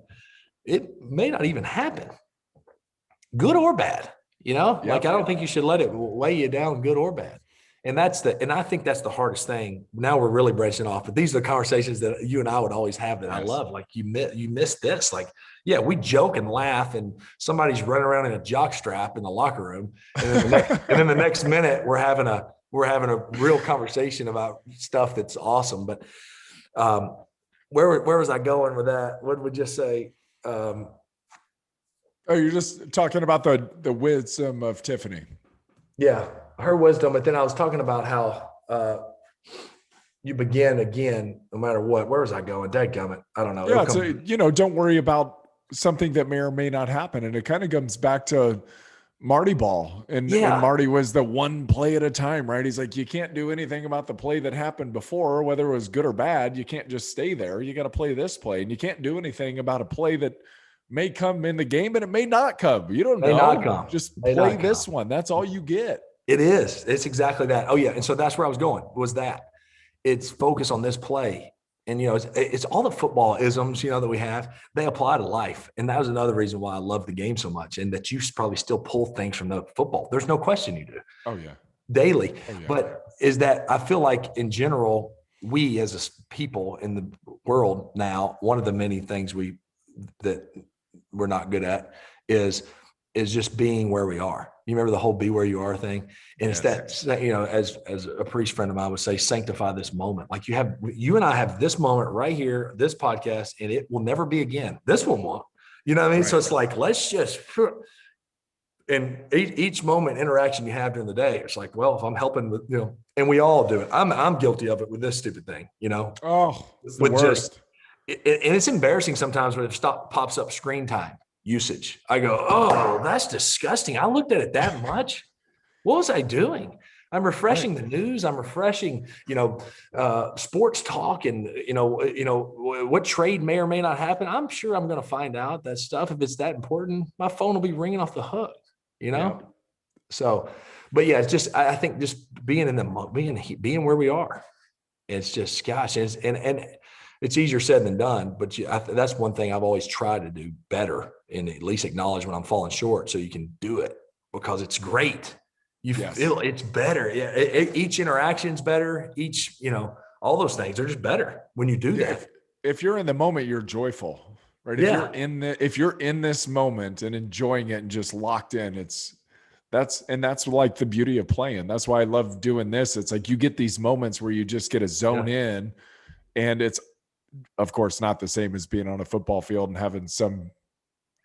it may not even happen, good or bad. Like I don't think you should let it weigh you down, good or bad. And I think that's the hardest thing. Now we're really branching off, but these are the conversations that you and I would always have that I love. Like you miss this. Like, yeah, we joke and laugh, and somebody's running around in a jock strap in the locker room, and then the next minute we're having a real conversation about stuff that's awesome. But where was I going with that? What did we just say? You're just talking about the wisdom of Tiffany. Yeah. Her wisdom. But then I was talking about how you begin again, no matter what. Where was I going? Dadgummit. I don't know. Yeah. Don't worry about something that may or may not happen. And it kind of comes back to Marty Ball. And Marty was the one play at a time, right? He's like, you can't do anything about the play that happened before, whether it was good or bad. You can't just stay there. You got to play this play. And you can't do anything about a play that may come in the game and it may not come. You don't know. Just play this one. That's all you get. It is. It's exactly that. Oh yeah. And so that's where I was going, was that it's focus on this play. And, it's all the football isms, that we have, they apply to life. And that was another reason why I love the game so much, and that you probably still pull things from the football. There's no question you do. Oh yeah. Daily. Oh, yeah. But is that I feel like in general, we as a people in the world now, one of the many things that we're not good at is just being where we are. You remember the whole be where you are thing? And it's that, as a priest friend of mine would say, sanctify this moment. Like you and I have this moment right here, this podcast, and it will never be again. This one won't, you know what I mean? Right. So it's like, let's just, and each moment interaction you have during the day, it's like, well, if I'm helping with, and we all do it. I'm guilty of it with this stupid thing, Oh, it's the worst. And it's embarrassing sometimes when it pops up screen time usage. I go, oh, that's disgusting. I looked at it that much. What was I doing? I'm refreshing the news. I'm refreshing, sports talk, and what trade may or may not happen. I'm sure I'm going to find out that stuff. If it's that important, my phone will be ringing off the hook. Yeah. So, but yeah, it's just I think just being being where we are. It's just gosh, and it's easier said than done, but that's one thing I've always tried to do better, and at least acknowledge when I'm falling short so you can do it, because it's great. You feel it's better. Yeah. Each interaction's better. Each, all those things are just better when you do that. If you're in the moment, you're joyful, right? If you're in this moment and enjoying it and just locked in, that's like the beauty of playing. That's why I love doing this. It's like you get these moments where you just get a zone in, and it's, of course, not the same as being on a football field and having some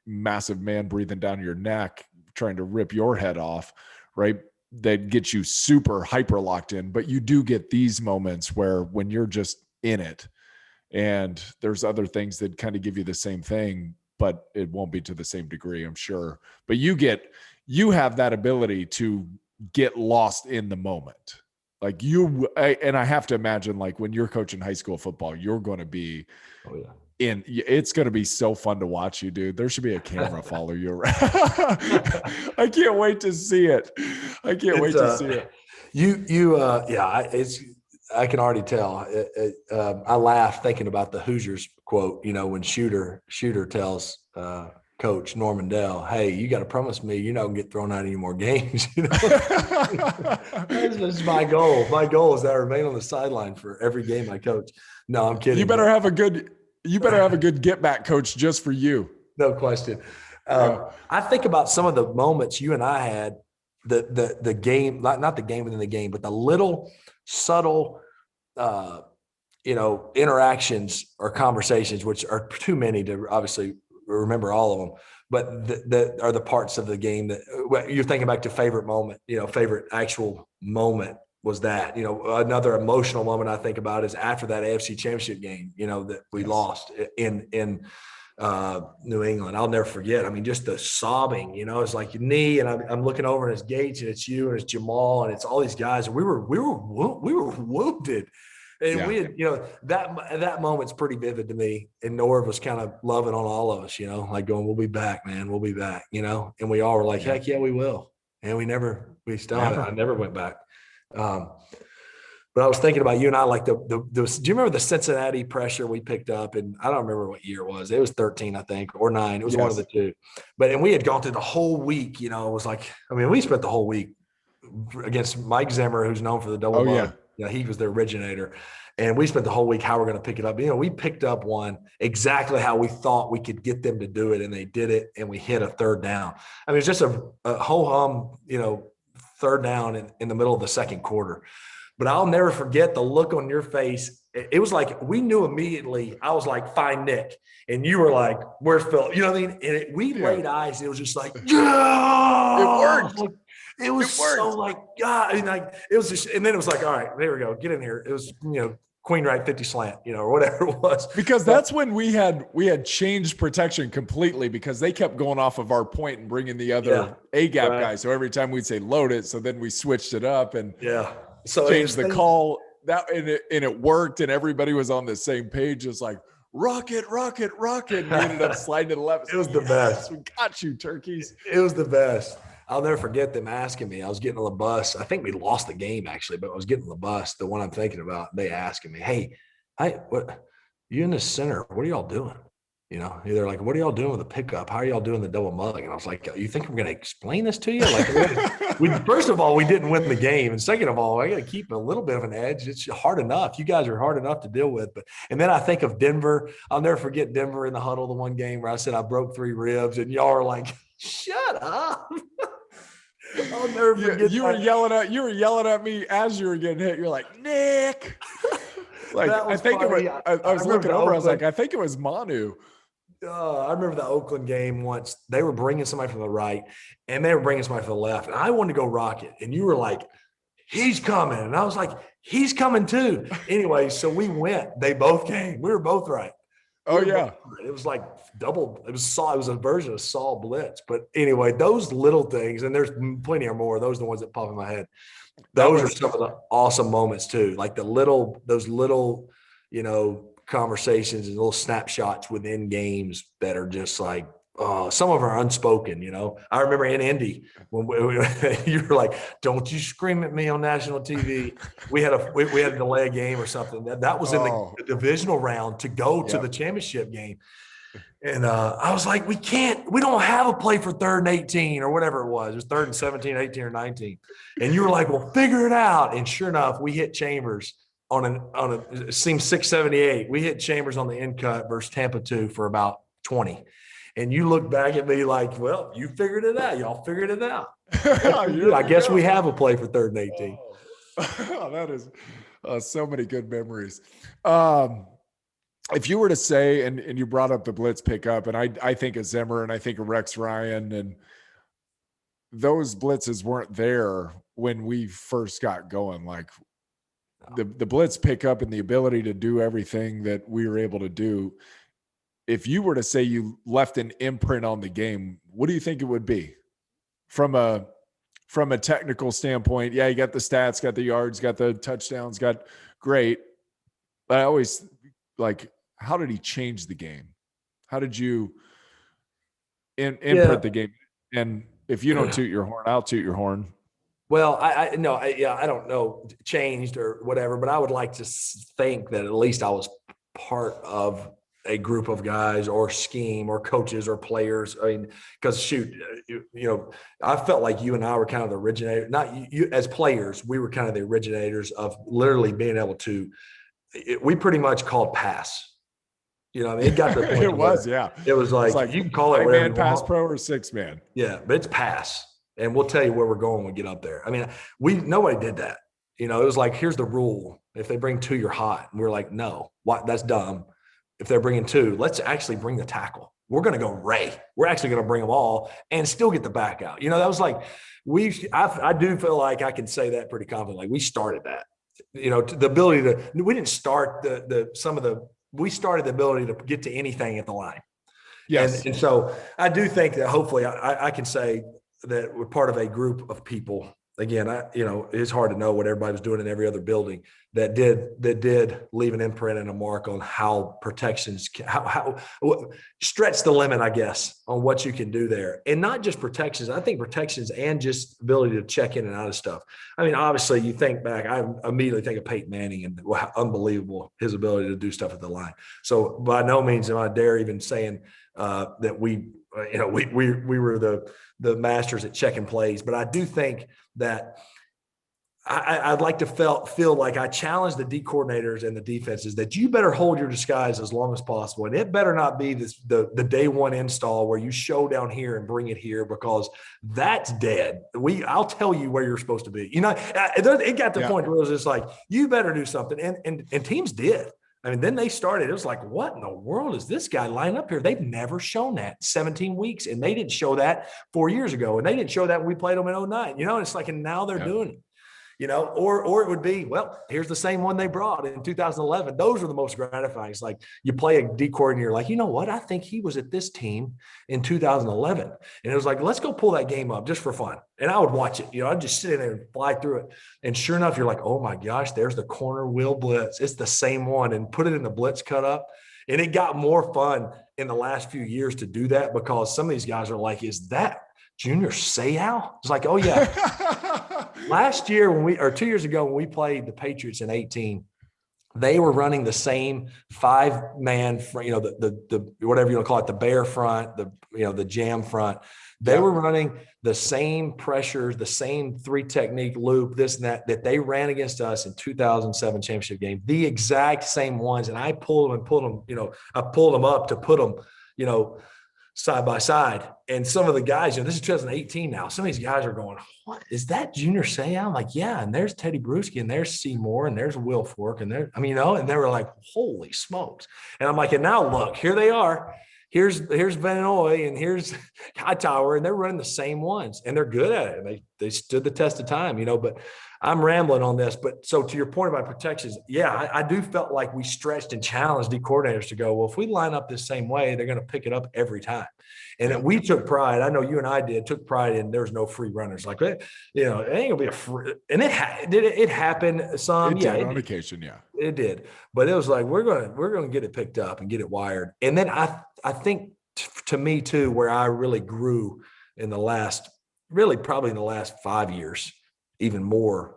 massive man breathing down your neck, trying to rip your head off, right? That gets you super hyper locked in. But you do get these moments where when you're just in it, and there's other things that kind of give you the same thing, but it won't be to the same degree, I'm sure. But you have that ability to get lost in the moment. Like and I have to imagine, like when you're coaching high school football, you're going to be it's going to be so fun to watch you, dude. There should be a camera follow you around. I can't wait to see it. I can already tell. I laugh thinking about the Hoosiers quote, when Shooter tells Coach Norman Dell, hey, you got to promise me you're not going to get thrown out any more games. That's my goal. My goal is that I remain on the sideline for every game I coach. No, I'm kidding. You better have a good get back coach just for you. No question. I think about some of the moments you and I had, the game, not the game within the game, but the little subtle, interactions or conversations, which are too many to obviously remember all of them, but that are the parts of the game that you're thinking back to favorite moment, favorite actual moment was that, another emotional moment I think about is after that AFC Championship game, that we lost in New England. I'll never forget. I mean, just the sobbing, it's like your knee, and I'm looking over and it's Gates and it's you and it's Jamal and it's all these guys. And we were wounded. And we had, that moment's pretty vivid to me. And Norv was kind of loving on all of us, like going, we'll be back, man. We'll be back, and we all were like, heck yeah, we will. And I never went back. But I was thinking about you and I, like do you remember the Cincinnati pressure we picked up? And I don't remember what year it was. It was 13, I think, or 9. It was one of the two. And we had gone through the whole week, it was like, we spent the whole week against Mike Zimmer, who's known for the double bug. Yeah, he was the originator. And we spent the whole week how we're going to pick it up. We picked up one exactly how we thought we could get them to do it, and they did it, and we hit a third down. It's just a ho-hum, third down in the middle of the second quarter. But I'll never forget the look on your face. It was like we knew immediately. I was like, find Nick. And you were like, where's Phil? You know what I mean? And we laid eyes. And it was just like, yeah, it worked. It was so like, God. And it was just, and then it was like, all right, there we go. Get in here. It was, Queen right 50 slant, or whatever it was. Because that's when we had changed protection completely, because they kept going off of our point and bringing the other A-gap guy. So every time we'd say load it. So then we switched it up and so changed the call and it worked, and everybody was on the same page. It's like rocket. And we ended up sliding to the left. It was the best. We got you, turkeys. It was the best. I'll never forget them asking me. I was getting on the bus. I think we lost the game actually, but I was getting on the bus. The one I'm thinking about, they asking me, "Hey, what? You in the center? What are y'all doing?" They're like, "What are y'all doing with the pickup? How are y'all doing the double mug?" And I was like, "You think I'm going to explain this to you?" Like, first of all, we didn't win the game, and second of all, I got to keep a little bit of an edge. It's hard enough. You guys are hard enough to deal with. And then I think of Denver. I'll never forget Denver in the huddle, the one game where I said I broke 3 ribs, and y'all are like, "Shut up." I'll never forget. You were yelling at me as you were getting hit. You're like, Nick. Like, I think funny. I was looking over. I was like, I think it was Manu. I remember the Oakland game once. They were bringing somebody from the right, and they were bringing somebody from the left. And I wanted to go rocket, and you were like, "He's coming," and I was like, "He's coming too." Anyway, so we went. They both came. We were both right. It was like double. It was a version of Saul Blitz. But anyway, those little things, and there's plenty of more. Those are the ones that pop in my head. Those are some of the awesome moments too. Like those little, conversations and little snapshots within games that are just like, some of them are unspoken. I remember in Indy when you were like, "Don't you scream at me on national TV." We had to delay a game or something. That was in the divisional round to go to the championship game. And I was like, we don't have a play for 3rd and 18 or whatever it was. It was 3rd and 17, 18 or 19. And you were like, "Well, figure it out." And sure enough, we hit Chambers it seems 678. We hit Chambers on the end cut versus Tampa 2 for about 20. And you look back at me like, "Well, you figured it out. Y'all figured it out." I guess we have a play for 3rd and 18. That is so many good memories. If you were to say, and you brought up the blitz pickup, and I think of Zimmer and I think of Rex Ryan, and those blitzes weren't there when we first got going. Like the blitz pickup and the ability to do everything that we were able to do. If you were to say you left an imprint on the game, what do you think it would be? From a technical standpoint, you got the stats, got the yards, got the touchdowns, got great. But I always like, how did he change the game? How did you imprint the game? And if you don't toot your horn, I'll toot your horn. Well, I don't know, changed or whatever, but I would like to think that at least I was part of a group of guys or scheme or coaches or players. I mean, because I felt like you and I were kind of the originator, not you as players, we were kind of the originators of literally being able to, we pretty much called pass. It got to the point. It was like, you can call it 5-man pass pro or 6-man. Yeah, but it's pass. And we'll tell you where we're going when we get up there. I mean, nobody did that. You know, it was like, here's the rule. If they bring two, you're hot. And we're like, no, what? That's dumb. If they're bringing two, let's actually bring the tackle. We're going to go Ray. We're actually going to bring them all and still get the back out. You know, that was like, I do feel like I can say that pretty confidently. Like we started that, you know, the ability to, we didn't start we started the ability to get to anything at the line. Yes. And so I do think that hopefully I can say that we're part of a group of people. Again, it's hard to know what everybody was doing in every other building that did leave an imprint and a mark on how protections, how stretch the limit, I guess, on what you can do there. And not just protections. I think protections and just ability to check in and out of stuff. I mean, obviously you think back, I immediately think of Peyton Manning and how unbelievable his ability to do stuff at the line. So by no means am I dare even saying that we were the masters at checking plays, but I do think that I'd like to feel like I challenge the D coordinators and the defenses that you better hold your disguise as long as possible. And it better not be the day one install where you show down here and bring it here, because that's dead. I'll tell you where you're supposed to be. You know, it got to the point where it was just like, you better do something. And teams did. I mean, then they started, it was like, what in the world is this guy lining up here? They've never shown that 17 weeks. And they didn't show that 4 years ago. And they didn't show that when we played them in 2009. You know, it's like, and now they're doing it. You know, or it would be, well, here's the same one they brought in 2011. Those are the most gratifying. It's like you play a D coordinator, you're like, you know what? I think he was at this team in 2011. And it was like, let's go pull that game up just for fun. And I would watch it. You know, I'd just sit in there and fly through it. And sure enough, you're like, oh my gosh, there's the corner wheel blitz. It's the same one, and put it in the blitz cut up. And it got more fun in the last few years to do that, because some of these guys are like, is that Junior Seau? It's like, oh yeah. Last year 2 years ago, when we played the Patriots in 2018, they were running the same 5-man, the whatever you want to call it, the bear front, the jam front. They were running the same pressures, the same 3-technique loop, this and that they ran against us in 2007 championship game, the exact same ones. And I pulled them, I pulled them up to put them, side by side. And some of the guys, this is 2018 now. Some of these guys are going, what is that, Junior Seau? I'm like, yeah. And there's Teddy Bruschi, and there's Seymour, and there's Will Fork, and and they were like, holy smokes. And I'm like, and now look, here they are. Here's Van Noy, and here's Hightower, and they're running the same ones, and they're good at it. They stood the test of time, but I'm rambling on this. But so to your point about protections, I do felt like we stretched and challenged the coordinators to go, well, if we line up the same way, they're going to pick it up every time. And we took pride. I know you and I took pride in there's no free runners. Like, it ain't gonna be a free. And it happened some. It did on occasion. Yeah, it did. But it was like, we're gonna get it picked up and get it wired. And then I think to me too, where I really grew in the last, probably in the last 5 years, even more.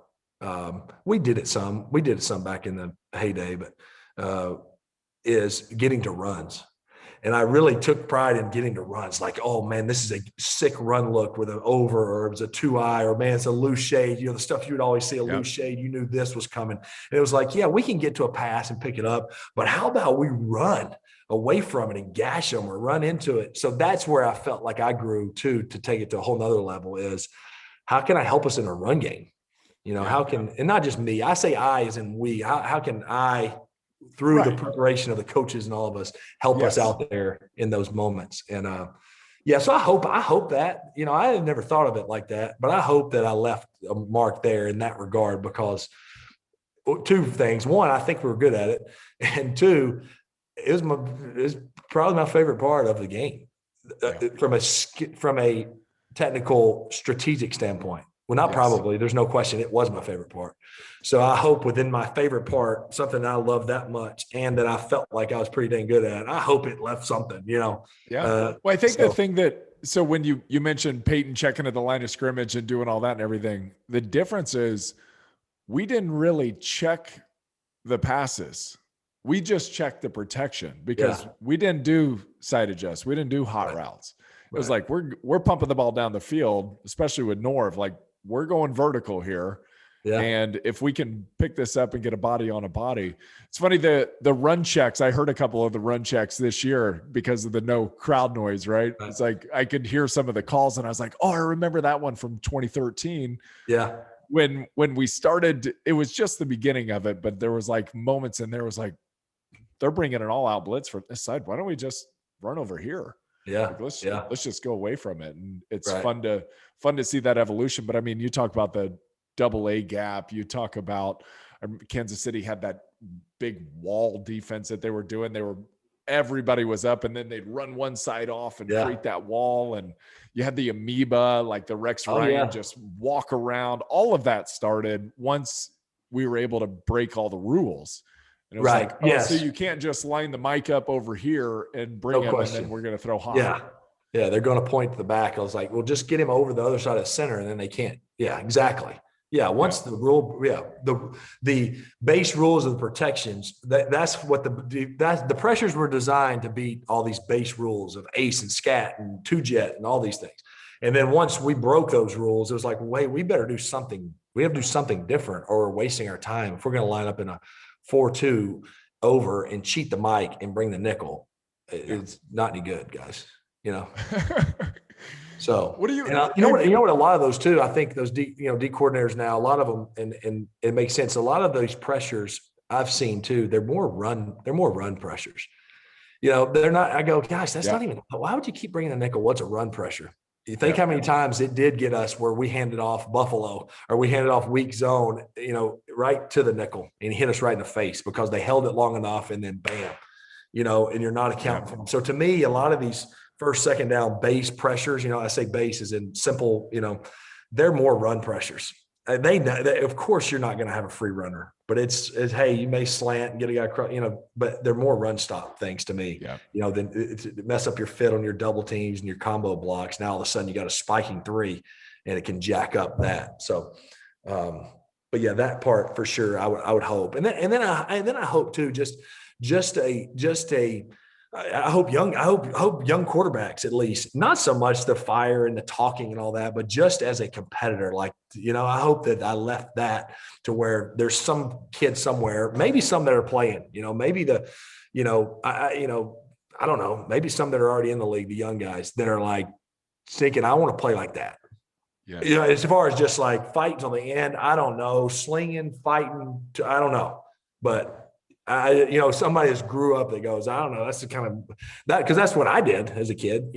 We did it some back in the heyday, but is getting to runs. And I really took pride in getting to runs. Like, oh man, this is a sick run look with an over, or it was a 2-eye, or man, it's a loose shade. The stuff you would always see, a loose shade. You knew this was coming. And it was like, yeah, we can get to a pass and pick it up, but how about we run away from it and gash them or run into it? So that's where I felt like I grew too, to take it to a whole nother level, is how can I help us in a run game? How can, and not just me, I say I as in we, how can I, through the preparation of the coaches and all of us, help us out there in those moments? And so I hope that, I had never thought of it like that, but I hope that I left a mark there in that regard, because 2 things. One, I think we were good at it. And 2, it was probably my favorite part of the game from a technical strategic standpoint. Well, not probably. There's no question. It was my favorite part. So I hope within my favorite part, something that I love that much and that I felt like I was pretty dang good at, I hope it left something, Yeah. Well, I think the thing so when you mentioned Peyton checking at the line of scrimmage and doing all that and everything, the difference is we didn't really check the passes. We just checked the protection, because we didn't do side adjusts. We didn't do hot routes. It was like, we're pumping the ball down the field, especially with Norv, like, we're going vertical here. Yeah. And if we can pick this up and get a body on a body, it's funny, the run checks, I heard a couple of the run checks this year because of the no crowd noise, right? It's like, I could hear some of the calls and I was like, oh, I remember that one from 2013. Yeah. when we started, it was just the beginning of it, but there was like moments and there was like, they're bringing an all out blitz from this side. Why don't we just run over here? Yeah. Like, let's just go away from it. And it's Right. fun to see that evolution. But I mean, you talk about the AA gap, you talk about Kansas City had that big wall defense that they were doing. Everybody was up and then they'd run one side off and create that wall. And you had the amoeba, like the Rex Ryan, just walk around. All of that started once we were able to break all the rules. And it was like, so you can't just line the mic up over here and bring him and then we're going to throw high. Yeah. Yeah. They're going to point to the back. I was like, well, just get him over the other side of the center and then they can't. Yeah, exactly. Yeah. Once the rule, the base rules of the protections, that's what the pressures were designed to beat all these base rules of ace and scat and two jet and all these things. And then once we broke those rules, it was like, wait, we better do something. We have to do something different or we're wasting our time. If we're going to line up in a 4-2 over and cheat the mic and bring the nickel, it's not any good, guys, So what do you, you know what, a lot of those too, I think those D coordinators now, a lot of them, and it makes sense. A lot of those pressures I've seen too, they're more run pressures. They're not, I go, gosh, that's not even, why would you keep bringing the nickel? What's a run pressure? You think how many times it did get us where we handed off Buffalo or we handed off weak zone, right to the nickel and hit us right in the face because they held it long enough and then bam, and you're not accounting for them. So to me, a lot of these first, second down base pressures, I say base is in simple, they're more run pressures. They know that, of course, you're not going to have a free runner, but it's hey, you may slant and get a guy, but they're more run stop things to me. Yeah. Then it mess up your fit on your double teams and your combo blocks. Now all of a sudden you got a spiking 3, and it can jack up that. So, but yeah, that part for sure. I would hope, and then I hope too. I hope young quarterbacks, at least, not so much the fire and the talking and all that, but just as a competitor, like, I hope that I left that to where there's some kid somewhere, maybe some that are playing, maybe I don't know, maybe some that are already in the league, the young guys that are like thinking, I want to play like that. Yeah. As far as just like fighting till the end, I don't know, slinging, fighting, I don't know, but somebody that's grew up that goes, I don't know, that's the kind of that, because that's what I did as a kid,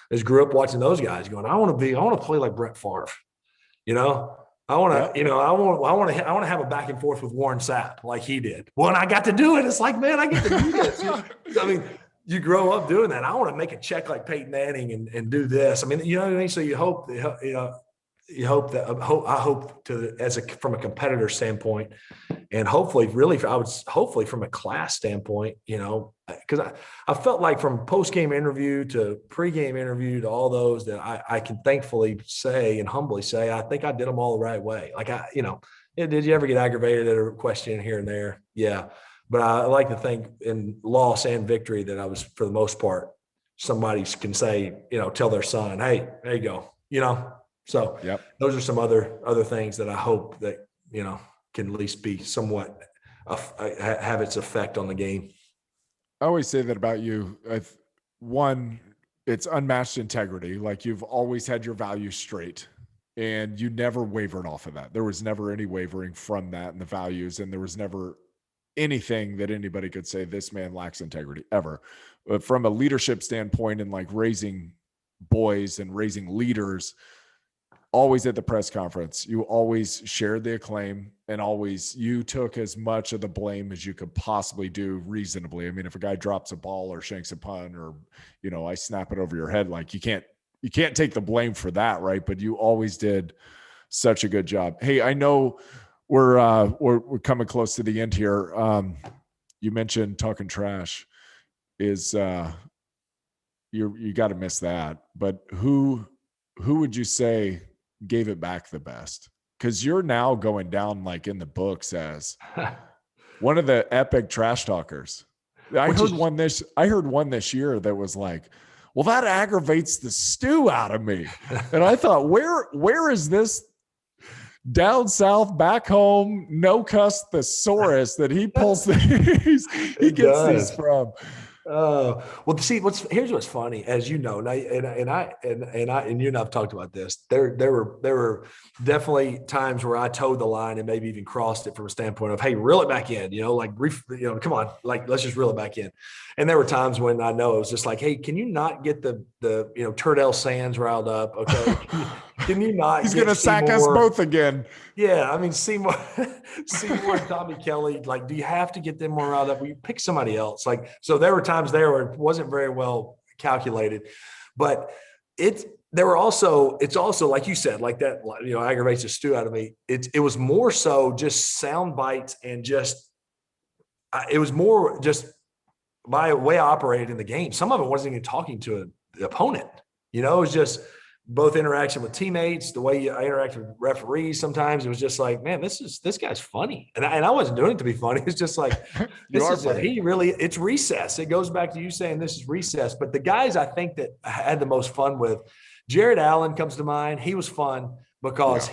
is grew up watching those guys going, I want to play like Brett Favre, I want to have a back and forth with Warren Sapp like he did. Well, and I got to do it. It's like, man, I get to do this. I mean, you grow up doing that. I want to make a check like Peyton Manning and do this. I mean, you know what I mean? So you hope, I hope from a competitor standpoint, and hopefully from a class standpoint, because I felt like from post-game interview to pre-game interview to all those that I can thankfully say and humbly say, I think I did them all the right way. Like did you ever get aggravated at a question here and there? Yeah. But I like to think in loss and victory that I was, for the most part, somebody can say, tell their son, hey, there you go, So those are some other things that I hope that, can at least be somewhat have its effect on the game. I always say that about you. One, it's unmatched integrity. Like, you've always had your values straight and you never wavered off of that. There was never any wavering from that and the values. And there was never anything that anybody could say this man lacks integrity ever. But from a leadership standpoint and like raising boys and raising leaders, always at the press conference, you always shared the acclaim and always you took as much of the blame as you could possibly do reasonably. I mean, if a guy drops a ball or shanks a punt or, I snap it over your head, like you can't take the blame for that. Right. But you always did such a good job. Hey, I know we're coming close to the end here. You mentioned talking trash is you got to miss that, but who would you say gave it back the best? Because you're now going down like in the books as one of the epic trash talkers. I heard one this year that was like, well, that aggravates the stew out of me. And I thought, where is this down south, back home, no cuss thesaurus that he pulls these, he gets these from? Well, see, here's what's funny, as you know, and you and I've talked about this. There were definitely times where I towed the line and maybe even crossed it from a standpoint of, hey, reel it back in, come on, like let's just reel it back in. And there were times when I know it was just like, hey, can you not get the Turdell Sands riled up? Okay, can you not? He's gonna sack us both again. Yeah, I mean Seymour, Seymour and Tommy Kelly. Like, do you have to get them more riled up? Well, you pick somebody else. Like, so there were times there where it wasn't very well calculated, but there were also, it's also like you said, like that, aggravates the stew out of me. It was more so just sound bites and it was more just by way I operated in the game. Some of it wasn't even talking to the opponent. It was just both interaction with teammates, the way I interact with referees. Sometimes it was just like, man, this guy's funny. And I wasn't doing it to be funny. It's just like, it's recess. It goes back to you saying this is recess. But the guys I think that I had the most fun with, Jared Allen comes to mind. He was fun because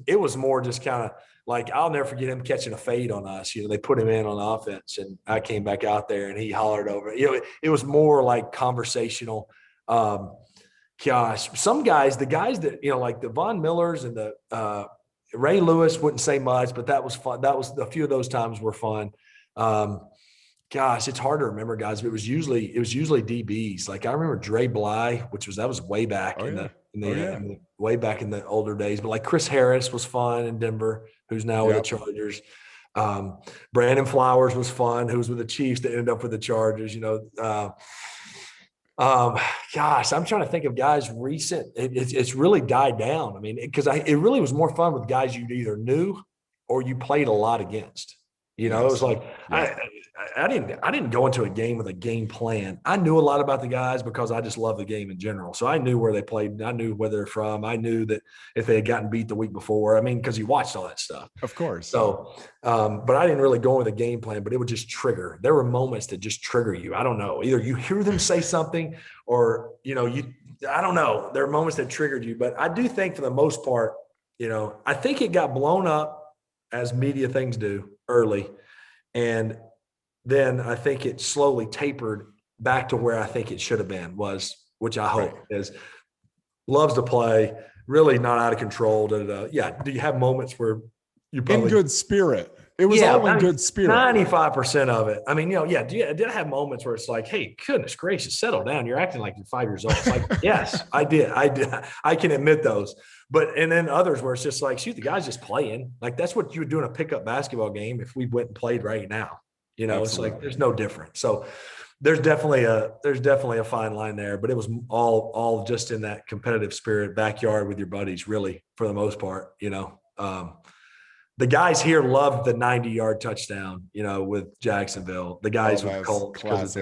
it was more just kind of like, I'll never forget him catching a fade on us. They put him in on offense and I came back out there and he hollered over. It was more like conversational. Gosh, some guys, the guys that, like the Von Millers and the Ray Lewis wouldn't say much, but that was fun. That was a few of those times were fun. Gosh, it's hard to remember, guys, but it was usually DBs. Like I remember Dre Bly, that was way back way back in the older days. But like Chris Harris was fun in Denver, who's now with the Chargers. Brandon Flowers was fun, who was with the Chiefs that ended up with the Chargers. Gosh, I'm trying to think of guys recent. It's really died down. I mean, because it really was more fun with guys you either knew or you played a lot against. It was like I didn't go into a game with a game plan. I knew a lot about the guys because I just love the game in general. So I knew where they played. I knew where they're from. I knew that if they had gotten beat the week before. I mean, because you watched all that stuff. Of course. So, but I didn't really go in with a game plan, but it would just trigger. There were moments that just trigger you. I don't know. Either you hear them say something or, I don't know. There are moments that triggered you. But I do think for the most part, I think it got blown up as media things do early. And then I think it slowly tapered back to where I think it should have been which I hope is loves to play, really not out of control. Do you have moments where you probably in good spirit? It was all in good spirit. 95% of it. I mean, did I have moments where it's like, hey, goodness gracious, settle down. You're acting like you're 5 years old. It's like, yes, I did. I can admit those. And then others where it's just like, shoot, the guy's just playing. Like that's what you would do in a pickup basketball game if we went and played right now. Absolutely. It's like there's no difference. So there's definitely a fine line there, but it was all just in that competitive spirit, backyard with your buddies, really, for the most part. The guys here loved the 90-yard touchdown, with Jacksonville. The guys with Colts, because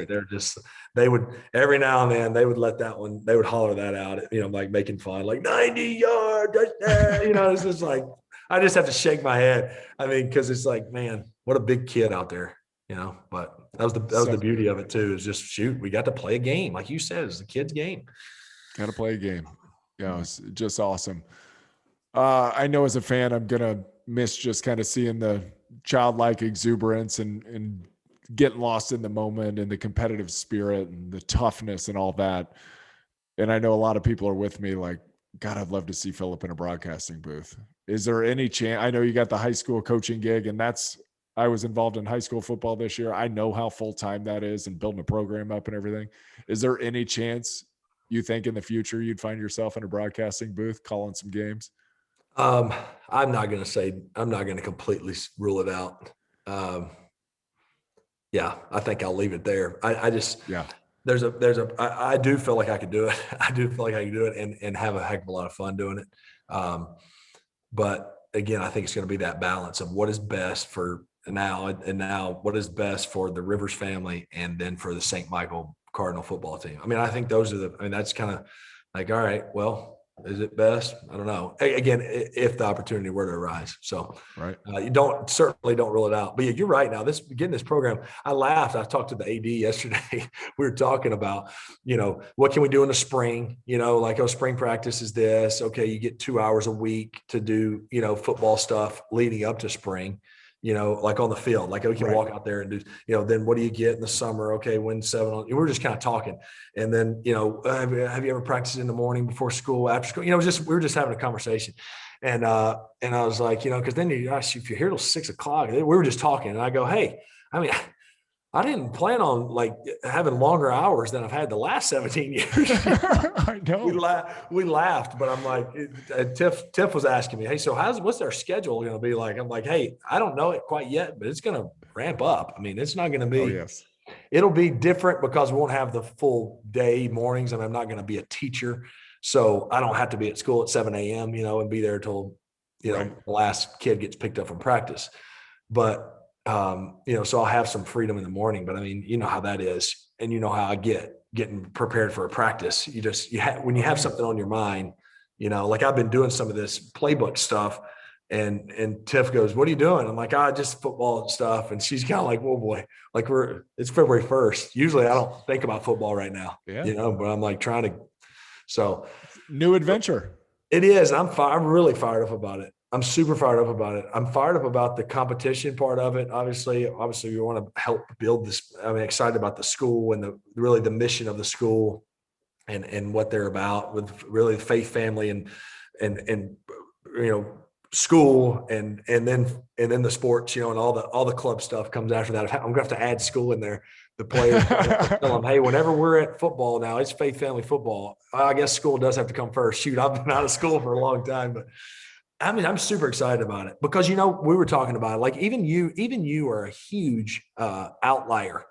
they would every now and then they would let that one, they would holler that out, like making fun, like 90-yard touchdown. It's just like I just have to shake my head. I mean, because it's like, man, what a big kid out there, But that was the beauty of it too. Is just shoot, we got to play a game, like you said, it's the kid's game. Got to play a game. Yeah, it's just awesome. I know as a fan, I'm gonna miss just kind of seeing the childlike exuberance and getting lost in the moment and the competitive spirit and the toughness and all that. And I know a lot of people are with me like, God, I'd love to see Philip in a broadcasting booth. Is there any chance? I know you got the high school coaching gig, and I was involved in high school football this year. I know how full-time that is and building a program up and everything. Is there any chance you think in the future you'd find yourself in a broadcasting booth calling some games? I'm not going to completely rule it out. I think I'll leave it there. I do feel like I could do it. I do feel like I can do it and have a heck of a lot of fun doing it. But again, I think it's going to be that balance of what is best for now what is best for the Rivers family and then for the St. Michael Cardinal football team. I mean, I think that's kind of like, all right, well, is it best? I don't know. Again, if the opportunity were to arise. So right. You certainly don't rule it out. But yeah, you're right. Now getting this program, I laughed. I talked to the AD yesterday. We were talking about, what can we do in the spring? Spring practice is this. Okay, you get 2 hours a week to do, football stuff leading up to spring. like on the field, like we can Right. walk out there and do, then what do you get in the summer? Okay. Win 7 on, we're just kind of talking. And then, have you ever practiced in the morning before school, after school? We were just having a conversation. And I was like, cause then if you're here till 6 o'clock, we were just talking and I go, hey, I mean, I didn't plan on like having longer hours than I've had the last 17 years. I know. We laughed, but I'm like, Tiff was asking me, hey, so what's our schedule going to be like? I'm like, hey, I don't know it quite yet, but it's going to ramp up. I mean, it's not going to be, Oh, yes. It'll be different because we won't have the full day mornings and I'm not going to be a teacher. So I don't have to be at school at 7 a.m., and be there till, Right. the last kid gets picked up from practice. But, so I'll have some freedom in the morning, but I mean, you know how that is. And you know how I getting prepared for a practice. When you have something on your mind, like I've been doing some of this playbook stuff and Tiff goes, what are you doing? I'm like, just football and stuff. And she's kind of like, whoa, boy, like it's February 1st. Usually I don't think about football right now, but I'm like so new adventure. It is. I'm really fired up about it. I'm super fired up about it. I'm fired up about the competition part of it. Obviously, we want to help build this. I'm excited about the school and the mission of the school and what they're about with really the faith, family, and school and then the sports, and all the club stuff comes after that. I'm gonna have to add school in there. The players tell them, hey, whenever we're at football now, it's faith, family football. I guess school does have to come first. Shoot, I've been out of school for a long time, but I mean, I'm super excited about it because, we were talking about it, like even you are a huge outlier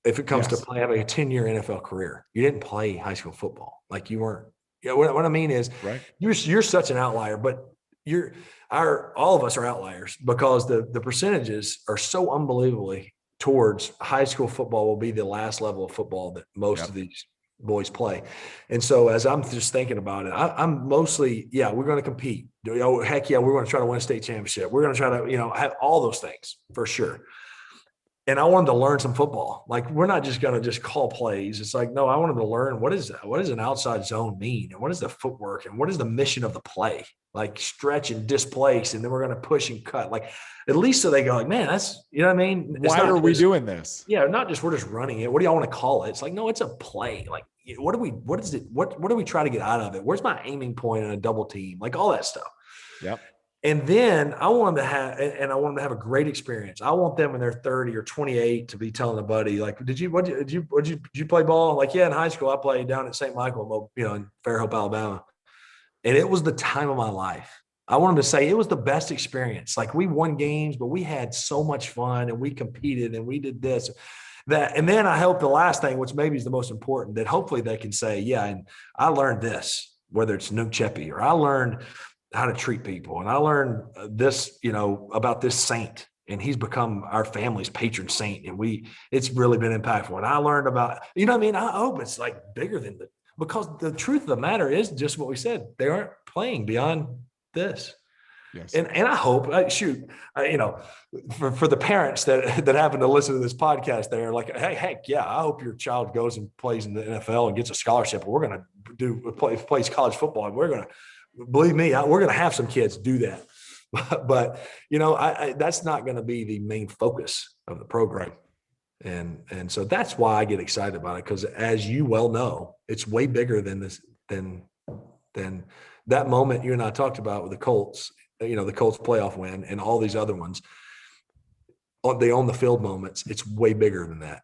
if it comes to having a 10-year NFL career. You didn't play high school football. Like you weren't, what I mean is right. You're such an outlier, but all of us are outliers because the percentages are so unbelievably towards high school football will be the last level of football that most of these boys play. And so as I'm just thinking about it, I'm mostly, we're going to compete. Heck yeah, we're going to try to win a state championship. We're going to try to, have all those things for sure. And I wanted to learn some football. Like we're not just going to just call plays. It's like, no, I wanted to learn what does an outside zone mean? And what is the footwork? And what is the mission of the play? Like stretch and displace. And then we're going to push and cut. Like at least so they go like, man, that's, you know what I mean? Why are we doing this? Yeah. Not just, we're just running it. What do y'all want to call it? It's like, no, it's a play. Like what do we try to get out of it? Where's my aiming point in a double team? Like all that stuff. Yep. And then I want them to have a great experience. I want them when they're 30 or 28 to be telling a buddy, like, did you play ball? Like, yeah, in high school, I played down at St. Michael, in Fairhope, Alabama. And it was the time of my life. I want them to say it was the best experience. Like we won games, but we had so much fun and we competed and we did this, that. And then I hope the last thing, which maybe is the most important, that hopefully they can say, yeah, and I learned this, whether it's Nuke Cheppy or I learned how to treat people. And I learned this, about this saint, and he's become our family's patron saint. And it's really been impactful. And I learned about, I hope it's like bigger than because the truth of the matter is just what we said. They aren't playing beyond this. Yes. And I hope, for the parents that happen to listen to this podcast, they're like, hey, heck yeah, I hope your child goes and plays in the NFL and gets a scholarship. We're going to plays college football. And we're going to, believe me, we're going to have some kids do that. But that's not going to be the main focus of the program. And so that's why I get excited about it. Because as you well know, it's way bigger than this, than that moment you and I talked about with the Colts, the Colts playoff win and all these other ones, they own the field moments. It's way bigger than that.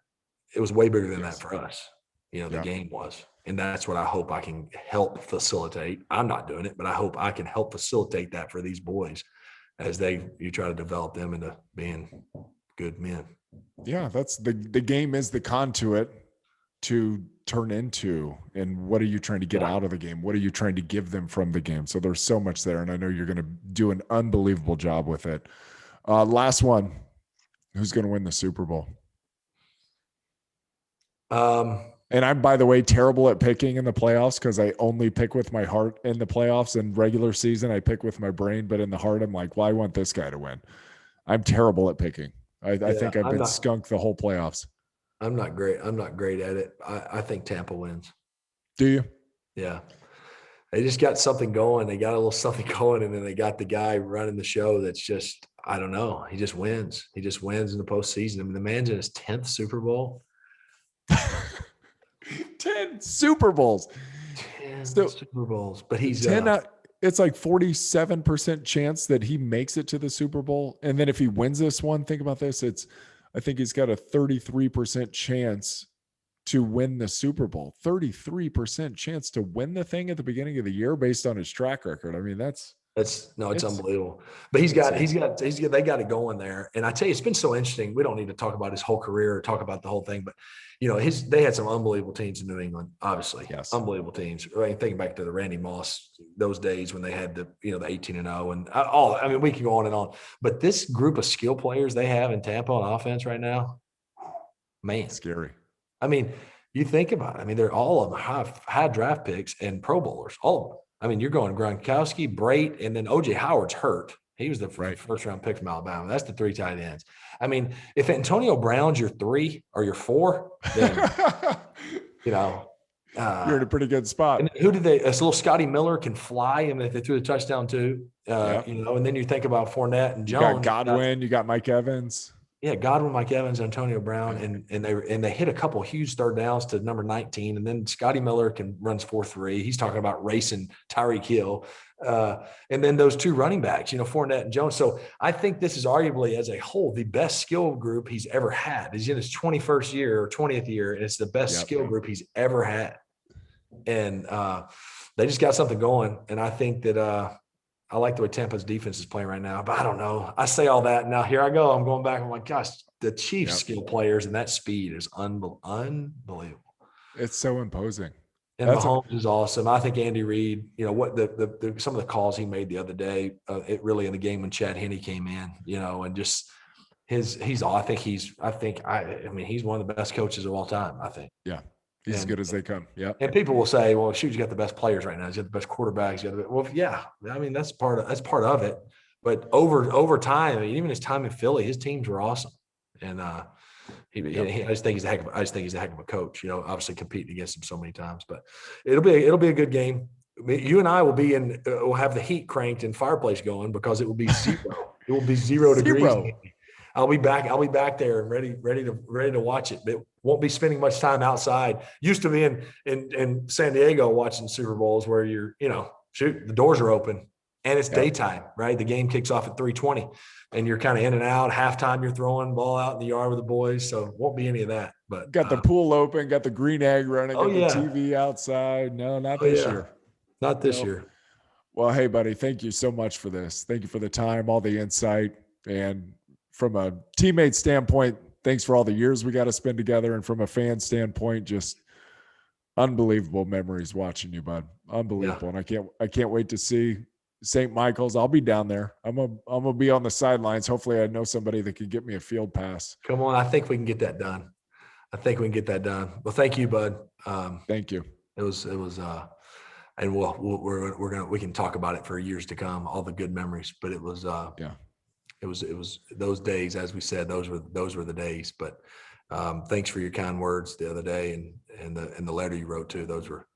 It was way bigger than that for us. The game was. And that's what I hope I can help facilitate. I'm not doing it, but I hope I can help facilitate that for these boys as you try to develop them into being good men. Yeah, that's the game is the conduit to turn into. And what are you trying to get out of the game? What are you trying to give them from the game? So there's so much there. And I know you're going to do an unbelievable job with it. Last one. Who's going to win the Super Bowl? And I'm, by the way, terrible at picking in the playoffs because I only pick with my heart in the playoffs. And regular season, I pick with my brain. But in the heart, I'm like, well, I want this guy to win. I'm terrible at picking. I think I've been skunked the whole playoffs. I'm not great at it. I think Tampa wins. Do you? Yeah. They just got something going. They got a little something going, and then they got the guy running the show that's just I don't know. He just wins. He just wins in the postseason. I mean, the man's in his 10th Super Bowl. 10 Super Bowls. 10 So Super Bowls. But he's 10 it's like 47% chance that he makes it to the Super Bowl. And then if he wins this one, think about this. I think he's got a 33% chance to win the Super Bowl. 33% chance to win the thing at the beginning of the year based on his track record. I mean, it's unbelievable. But they got it going there. And I tell you, it's been so interesting. We don't need to talk about his whole career or talk about the whole thing, but they had some unbelievable teams in New England, obviously. Yes. Unbelievable teams. I mean, thinking back to the Randy Moss, those days when they had the 18-0 and all, I mean, we can go on and on. But this group of skill players they have in Tampa on offense right now, man. Scary. I mean, you think about it. I mean, they're all of them high draft picks and Pro Bowlers, all of them. I mean, you're going Gronkowski, Brait, and then OJ Howard's hurt. He was the first round pick from Alabama. That's the 3 tight ends. I mean, if Antonio Brown's your 3 or your 4, then you're in a pretty good spot. And who did they? This little Scotty Miller can fly, and if they threw the touchdown too, and then you think about Fournette and Jones. You got Godwin, you got Mike Evans. Yeah, Godwin, Mike Evans, Antonio Brown, and they hit a couple huge third downs to number 19, and then Scotty Miller runs 4.3. He's talking about racing Tyreek Hill, and then those 2 running backs, Fournette and Jones. So I think this is arguably, as a whole, the best skill group he's ever had. He's in his 21st year or 20th year, and it's the best skill group he's ever had. And they just got something going, and I think that. I like the way Tampa's defense is playing right now, but I don't know. I say all that. Now here I go. I'm going back. I'm like, gosh, the Chiefs skill players and that speed is unbelievable. It's so imposing. And Mahomes is awesome. I think Andy Reid, what the some of the calls he made the other day, it really in the game when Chad Henne came in, and just he's he's one of the best coaches of all time, I think. Yeah. He's as good as they come. Yeah. And people will say, well, shoot, you got the best players right now. He's got the best quarterbacks. Yeah. I mean, that's part of it. But over time, I mean, even his time in Philly, his teams were awesome. And I just think he's a heck of a coach, obviously competing against him so many times, but it'll be a good game. You and I will have the heat cranked and fireplace going because it will be 0. It will be 0 degrees. I'll be back there and ready to watch it. But won't be spending much time outside. Used to be in San Diego watching Super Bowls where the doors are open and it's daytime, right? The game kicks off at 3:20 and you're kind of in and out. Halftime, you're throwing ball out in the yard with the boys. So won't be any of that. But got the pool open, got the green egg running, got the TV outside. No, not this year. Not this year. Well, hey, buddy, thank you so much for this. Thank you for the time, all the insight. And from a teammate standpoint, thanks for all the years we got to spend together. And from a fan standpoint, just unbelievable memories watching you, bud. Unbelievable. Yeah. And I can't wait to see St. Michael's. I'll be down there. I'm gonna be on the sidelines. Hopefully I know somebody that can get me a field pass. Come on. I think we can get that done. Well, thank you, bud. Thank you. It was, and we can talk about it for years to come, all the good memories, but it was, it was those days, as we said, those were the days. But thanks for your kind words the other day and the letter you wrote too. Those are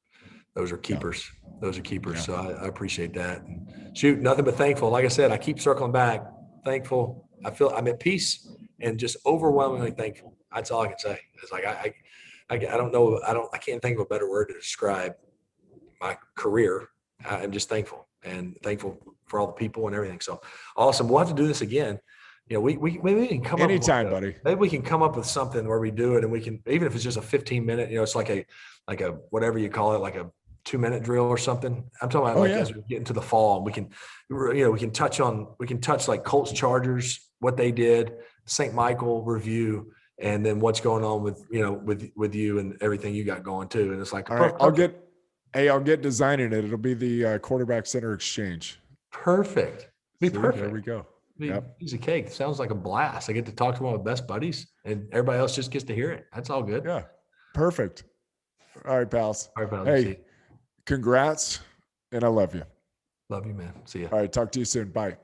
keepers. Yeah. Those are keepers. Yeah. So I appreciate that. And shoot, nothing but thankful. Like I said, I keep circling back. Thankful. I feel I'm at peace and just overwhelmingly thankful. That's all I can say. It's like I don't know. I can't think of a better word to describe my career. I'm just thankful and thankful for all the people and everything. So awesome. We'll have to do this again. We maybe we can come anytime, buddy. Maybe we can come up with something where we do it and we can, even if it's just a 15-minute, it's like a whatever you call it, like a 2-minute drill or something. I'm talking about as we get into the fall, we can, we can touch like Colts Chargers, what they did, St. Michael review, and then what's going on with you and everything you got going too. And it's like, all right, I'll get designing it. It'll be the quarterback center exchange. Perfect. Perfect. There we go. Piece of cake. Sounds like a blast. I get to talk to one of my best buddies and everybody else just gets to hear it. That's all good. Yeah. Perfect. All right, pals. All right, pals. Hey, congrats. And I love you. Love you, man. See ya. All right. Talk to you soon. Bye.